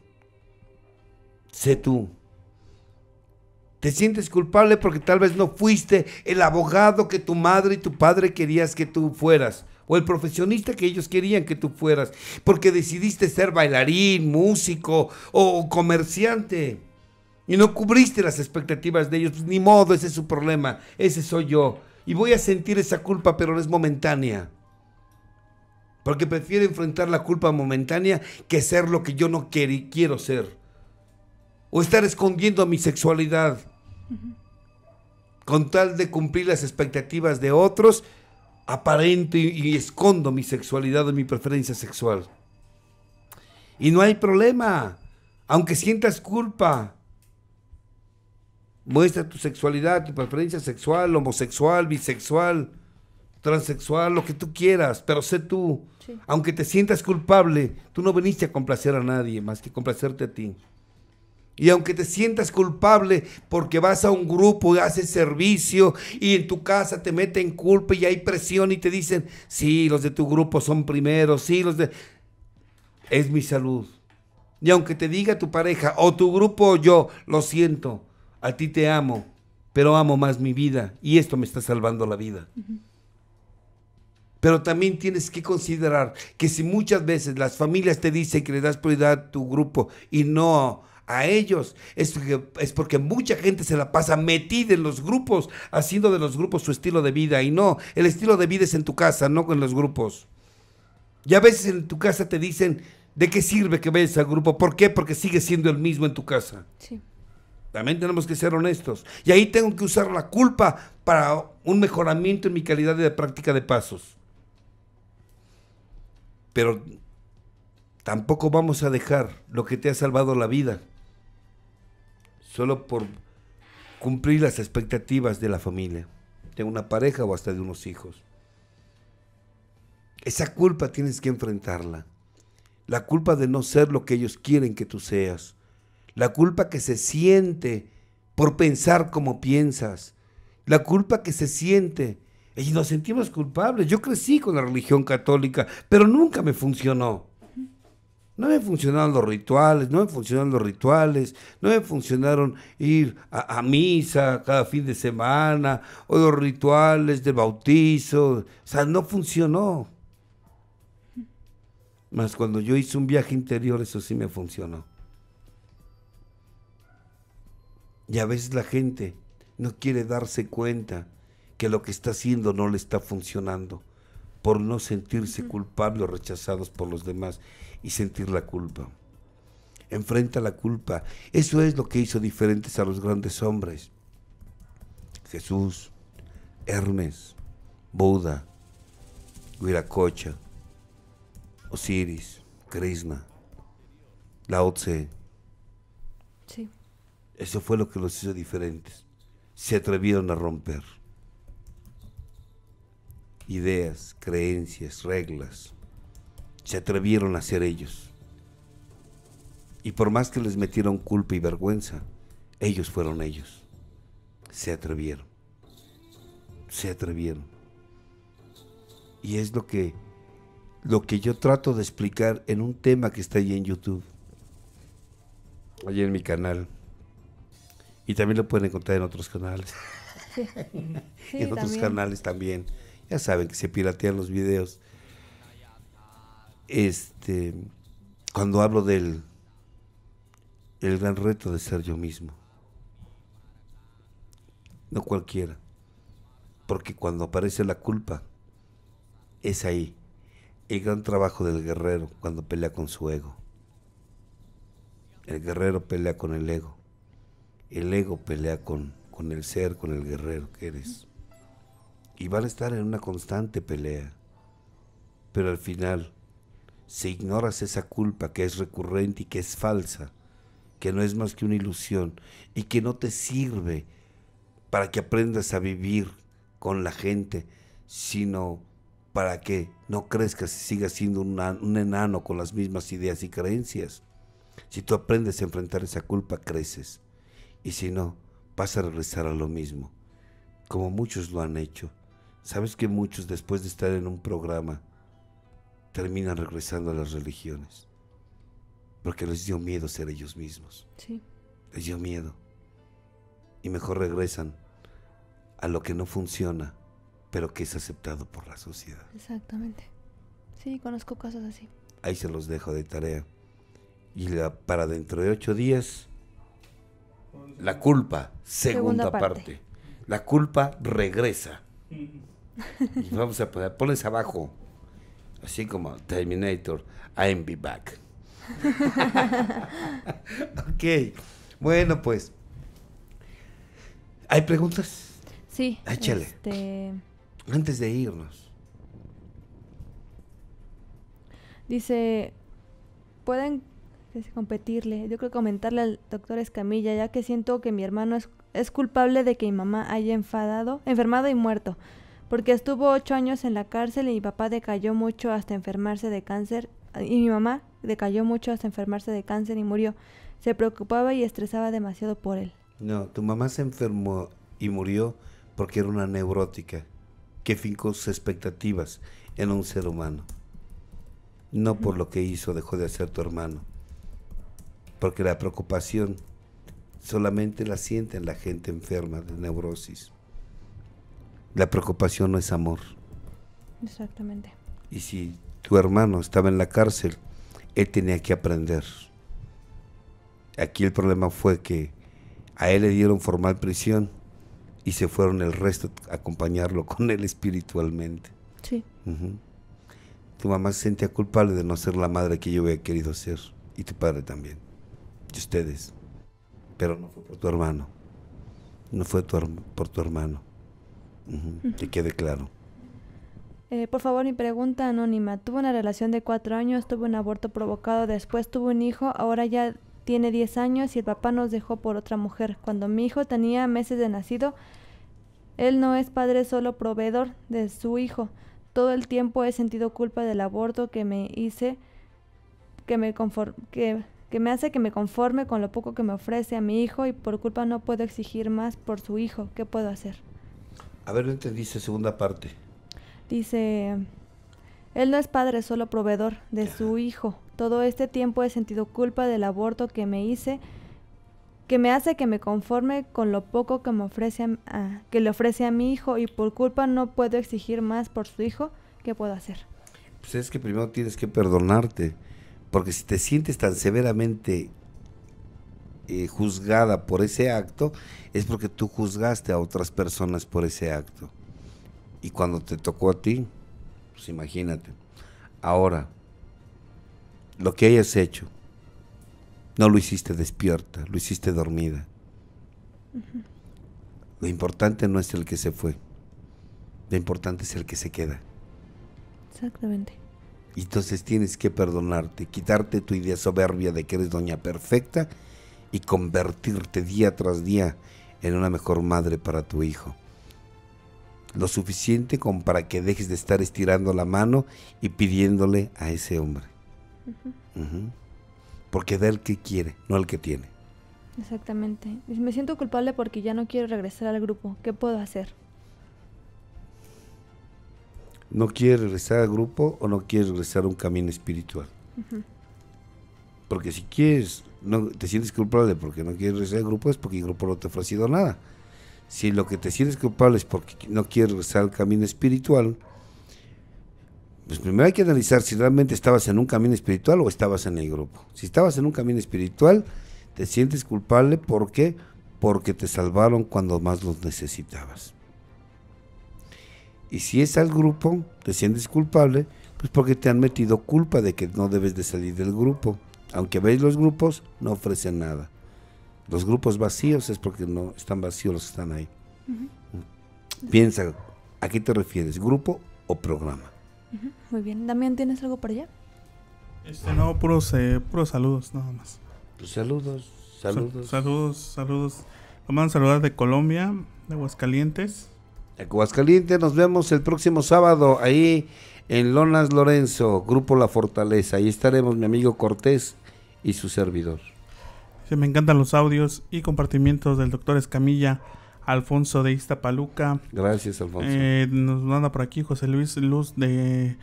sé tú. Te sientes culpable porque tal vez no fuiste el abogado que tu madre y tu padre querías que tú fueras. o el profesionista que ellos querían que tú fueras, porque decidiste ser bailarín, músico o comerciante y no cubriste las expectativas de ellos. Pues ni modo, ese es su problema, ese soy yo y voy a sentir esa culpa, pero no es momentánea, porque prefiero enfrentar la culpa momentánea que ser lo que yo no quiero ser, o estar escondiendo mi sexualidad con tal de cumplir las expectativas de otros. Aparento y escondo mi sexualidad o mi preferencia sexual. Y no hay problema, aunque sientas culpa. Muestra tu sexualidad, tu preferencia sexual, homosexual, bisexual, transexual, lo que tú quieras, pero sé tú. Sí. Aunque te sientas culpable, tú no viniste a complacer a nadie más que complacerte a ti. Y aunque te sientas culpable porque vas a un grupo y haces servicio y en tu casa te meten culpa y hay presión y te dicen, sí, los de tu grupo son primeros, sí, los de... Es mi salud. Y aunque te diga tu pareja o tu grupo o yo, lo siento, a ti te amo, pero amo más mi vida y esto me está salvando la vida. Pero también tienes que considerar que si muchas veces las familias te dicen que le das prioridad a tu grupo y no a ellos, es porque mucha gente se la pasa metida en los grupos, haciendo de los grupos su estilo de vida, y no, el estilo de vida es en tu casa, no con los grupos. Y a veces en tu casa te dicen, ¿de qué sirve que vayas al grupo? ¿Por qué? Porque sigues siendo el mismo en tu casa. Sí. También tenemos que ser honestos. Y ahí tengo que usar la culpa para un mejoramiento en mi calidad de práctica de pasos. Pero tampoco vamos a dejar lo que te ha salvado la vida solo por cumplir las expectativas de la familia, de una pareja o hasta de unos hijos. Esa culpa tienes que enfrentarla. La culpa de no ser lo que ellos quieren que tú seas. La culpa que se siente por pensar como piensas. La culpa que se siente. Y nos sentimos culpables. Yo crecí con la religión católica, pero nunca me funcionó. No me funcionaron los rituales, no me funcionaron ir a misa cada fin de semana, o los rituales de bautizo, o sea, no funcionó. Mas cuando yo hice un viaje interior, eso sí me funcionó. Y a veces la gente no quiere darse cuenta que lo que está haciendo no le está funcionando, por no sentirse culpable o rechazados por los demás y sentir la culpa. Enfrenta la culpa. Eso es lo que hizo diferentes a los grandes hombres. Jesús, Hermes, Buda, Viracocha, Osiris, Krishna, Lao Tse. Sí. Eso fue lo que los hizo diferentes. Se atrevieron a romper ideas, creencias, reglas. Se atrevieron a ser ellos. Y por más que les metieron culpa y vergüenza, ellos fueron ellos. Se atrevieron. Se atrevieron. Y es lo que yo trato de explicar en un tema que está ahí en YouTube. Allí en mi canal. Y también lo pueden encontrar en otros canales. Sí. Sí, en otros canales también. Ya saben que se piratean los videos. Cuando hablo del gran reto de ser yo mismo. No cualquiera. Porque cuando aparece la culpa, es ahí el gran trabajo del guerrero cuando pelea con su ego. El guerrero pelea con el ego. El ego pelea con el ser, con el guerrero que eres. Y van a estar en una constante pelea. Pero al final, si ignoras esa culpa que es recurrente y que es falsa, que no es más que una ilusión y que no te sirve para que aprendas a vivir con la gente, sino para que no crezcas y sigas siendo un enano con las mismas ideas y creencias. Si tú aprendes a enfrentar esa culpa, creces. Y si no, vas a regresar a lo mismo, como muchos lo han hecho. ¿Sabes que muchos, después de estar en un programa, terminan regresando a las religiones? Porque les dio miedo ser ellos mismos. Sí. Les dio miedo. Y mejor regresan a lo que no funciona pero que es aceptado por la sociedad. Exactamente. Sí, conozco casos así. Ahí se los dejo de tarea. Y para dentro de 8 días, la culpa, segunda parte. La culpa regresa. Y vamos a poner, ponles abajo, así como Terminator, I'm be back. Ok, bueno pues, ¿hay preguntas? Sí. Échale. Antes de irnos. Dice, ¿pueden competirle? Yo creo que comentarle al doctor Escamilla, ya que siento que mi hermano es culpable de que mi mamá haya enfermado y muerto, porque estuvo 8 años en la cárcel y mi papá decayó mucho hasta enfermarse de cáncer, y mi mamá decayó mucho hasta enfermarse de cáncer y murió. Se preocupaba y estresaba demasiado por él. No, tu mamá se enfermó y murió porque era una neurótica que fincó sus expectativas en un ser humano. No por lo que hizo dejó de hacer tu hermano. Porque la preocupación solamente la sienten la gente enferma de neurosis. La preocupación no es amor. Exactamente. Y si tu hermano estaba en la cárcel, él tenía que aprender. Aquí el problema fue que a él le dieron formal prisión y se fueron el resto a acompañarlo con él espiritualmente. Sí. Tu mamá se sentía culpable de no ser la madre que yo hubiera querido ser, y tu padre también, y ustedes, pero no fue por tu hermano, no fue por tu hermano, que quede claro. Por favor, mi pregunta anónima. Tuve una relación de 4 años, tuve un aborto provocado, después tuve un hijo, ahora ya tiene 10 años y el papá nos dejó por otra mujer. Cuando mi hijo tenía meses de nacido, él no es padre, solo proveedor de su hijo. Todo el tiempo he sentido culpa del aborto que me hice, que me hace que me conforme con lo poco que me ofrece a mi hijo y por culpa no puedo exigir más por su hijo. ¿Qué puedo hacer? A ver, no entendí esa segunda parte. Dice, él no es padre, solo proveedor de su hijo. Todo este tiempo he sentido culpa del aborto que me hice, que me hace que me conforme con lo poco que que le ofrece a mi hijo y por culpa no puedo exigir más por su hijo. ¿Qué puedo hacer? Pues es que primero tienes que perdonarte, porque si te sientes tan severamente juzgada por ese acto, es porque tú juzgaste a otras personas por ese acto. Y cuando te tocó a ti, pues imagínate. Ahora, lo que hayas hecho, no lo hiciste despierta, lo hiciste dormida. Lo importante no es el que se fue, lo importante es el que se queda. Exactamente. Y entonces tienes que perdonarte, quitarte tu idea soberbia de que eres doña perfecta y convertirte día tras día en una mejor madre para tu hijo. Lo suficiente como para que dejes de estar estirando la mano y pidiéndole a ese hombre. Porque da el que quiere, no el que tiene. Exactamente. Me siento culpable porque ya no quiero regresar al grupo. ¿Qué puedo hacer? ¿No quieres regresar al grupo o no quieres regresar a un camino espiritual? Porque si quieres, no te sientes culpable porque no quieres regresar al grupo, es porque el grupo no te ha ofrecido nada. Si lo que te sientes culpable es porque no quieres regresar al camino espiritual, pues primero hay que analizar si realmente estabas en un camino espiritual o estabas en el grupo. Si estabas en un camino espiritual, te sientes culpable, ¿por qué? Porque te salvaron cuando más los necesitabas. Y si es al grupo, te sientes culpable, pues porque te han metido culpa de que no debes de salir del grupo. Aunque veis los grupos, no ofrecen nada. Los grupos vacíos es porque no están vacíos los que están ahí. Piensa, ¿a qué te refieres? ¿Grupo o programa? Muy bien. Damián, ¿tienes algo para allá? No, puros saludos, nada más. Pues saludos. Saludos. Vamos a saludar de Colombia, de Aguascalientes. Aguascalientes, nos vemos el próximo sábado ahí en Lonas Lorenzo, Grupo La Fortaleza. Ahí estaremos mi amigo Cortés y su servidor. Sí, me encantan los audios y compartimientos del doctor Escamilla, Alfonso de Iztapaluca. Gracias, Alfonso. Nos manda por aquí José Luis de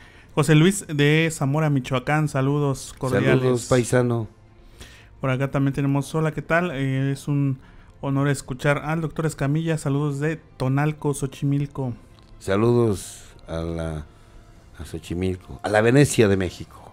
Zamora, Michoacán. Saludos cordiales. Saludos, paisano. Por acá también tenemos, hola, ¿qué tal? Es un honor escuchar al doctor Escamilla. Saludos de Tonalco, Xochimilco. Saludos a Xochimilco, a la Venecia de México.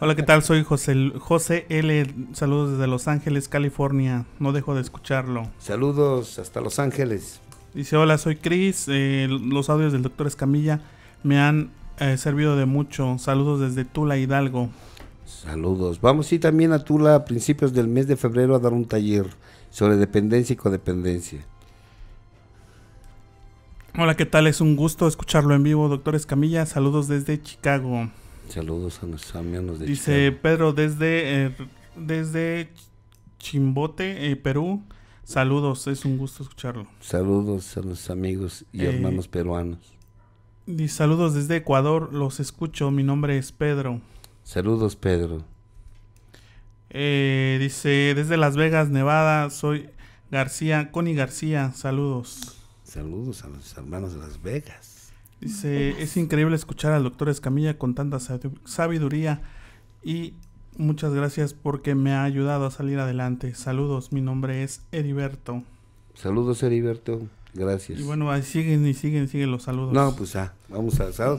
Hola, ¿qué tal? Soy José L. Saludos desde Los Ángeles, California. No dejo de escucharlo. Saludos hasta Los Ángeles. Dice, hola, soy Cris. Los audios del doctor Escamilla me han servido de mucho. Saludos desde Tula, Hidalgo. Saludos. Vamos a ir también a Tula a principios del mes de febrero a dar un taller sobre dependencia y codependencia. Hola, ¿qué tal? Es un gusto escucharlo en vivo, doctor Escamilla. Saludos desde Chicago. Saludos a nuestros amigos de Dice Chicago. Pedro desde Chimbote, Perú. Saludos, es un gusto escucharlo. Saludos a nuestros amigos y hermanos peruanos. Dice, saludos desde Ecuador, los escucho, mi nombre es Pedro. Saludos, Pedro. Dice, desde Las Vegas, Nevada, soy Connie García, saludos. Saludos a los hermanos de Las Vegas. Dice, es increíble escuchar al doctor Escamilla con tanta sabiduría y muchas gracias porque me ha ayudado a salir adelante. Saludos, mi nombre es Heriberto. Saludos, Heriberto, gracias. Y bueno, ahí siguen los saludos. No, pues vamos a...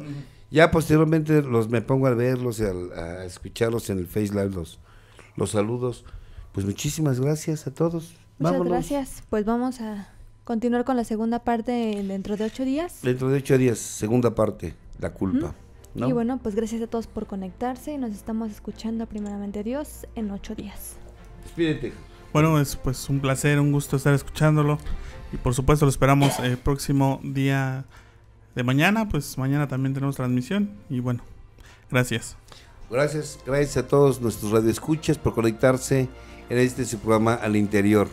Ya posteriormente me pongo a verlos, a escucharlos en el Face Live, los saludos. Pues muchísimas gracias a todos. Muchas gracias, pues vamos a continuar con la segunda parte dentro de 8 días. Dentro de 8 días, segunda parte, la culpa. ¿No? Y bueno, pues gracias a todos por conectarse y nos estamos escuchando primeramente Dios en 8 días. Despídete. Bueno, es pues un placer, un gusto estar escuchándolo y por supuesto lo esperamos el próximo día de mañana, pues mañana también tenemos transmisión y bueno, gracias. Gracias a todos nuestros radioescuchas por conectarse en su programa Al Interior.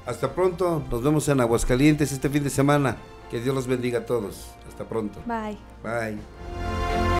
Hasta pronto, nos vemos en Aguascalientes este fin de semana. Que Dios los bendiga a todos. Hasta pronto. Bye. Bye.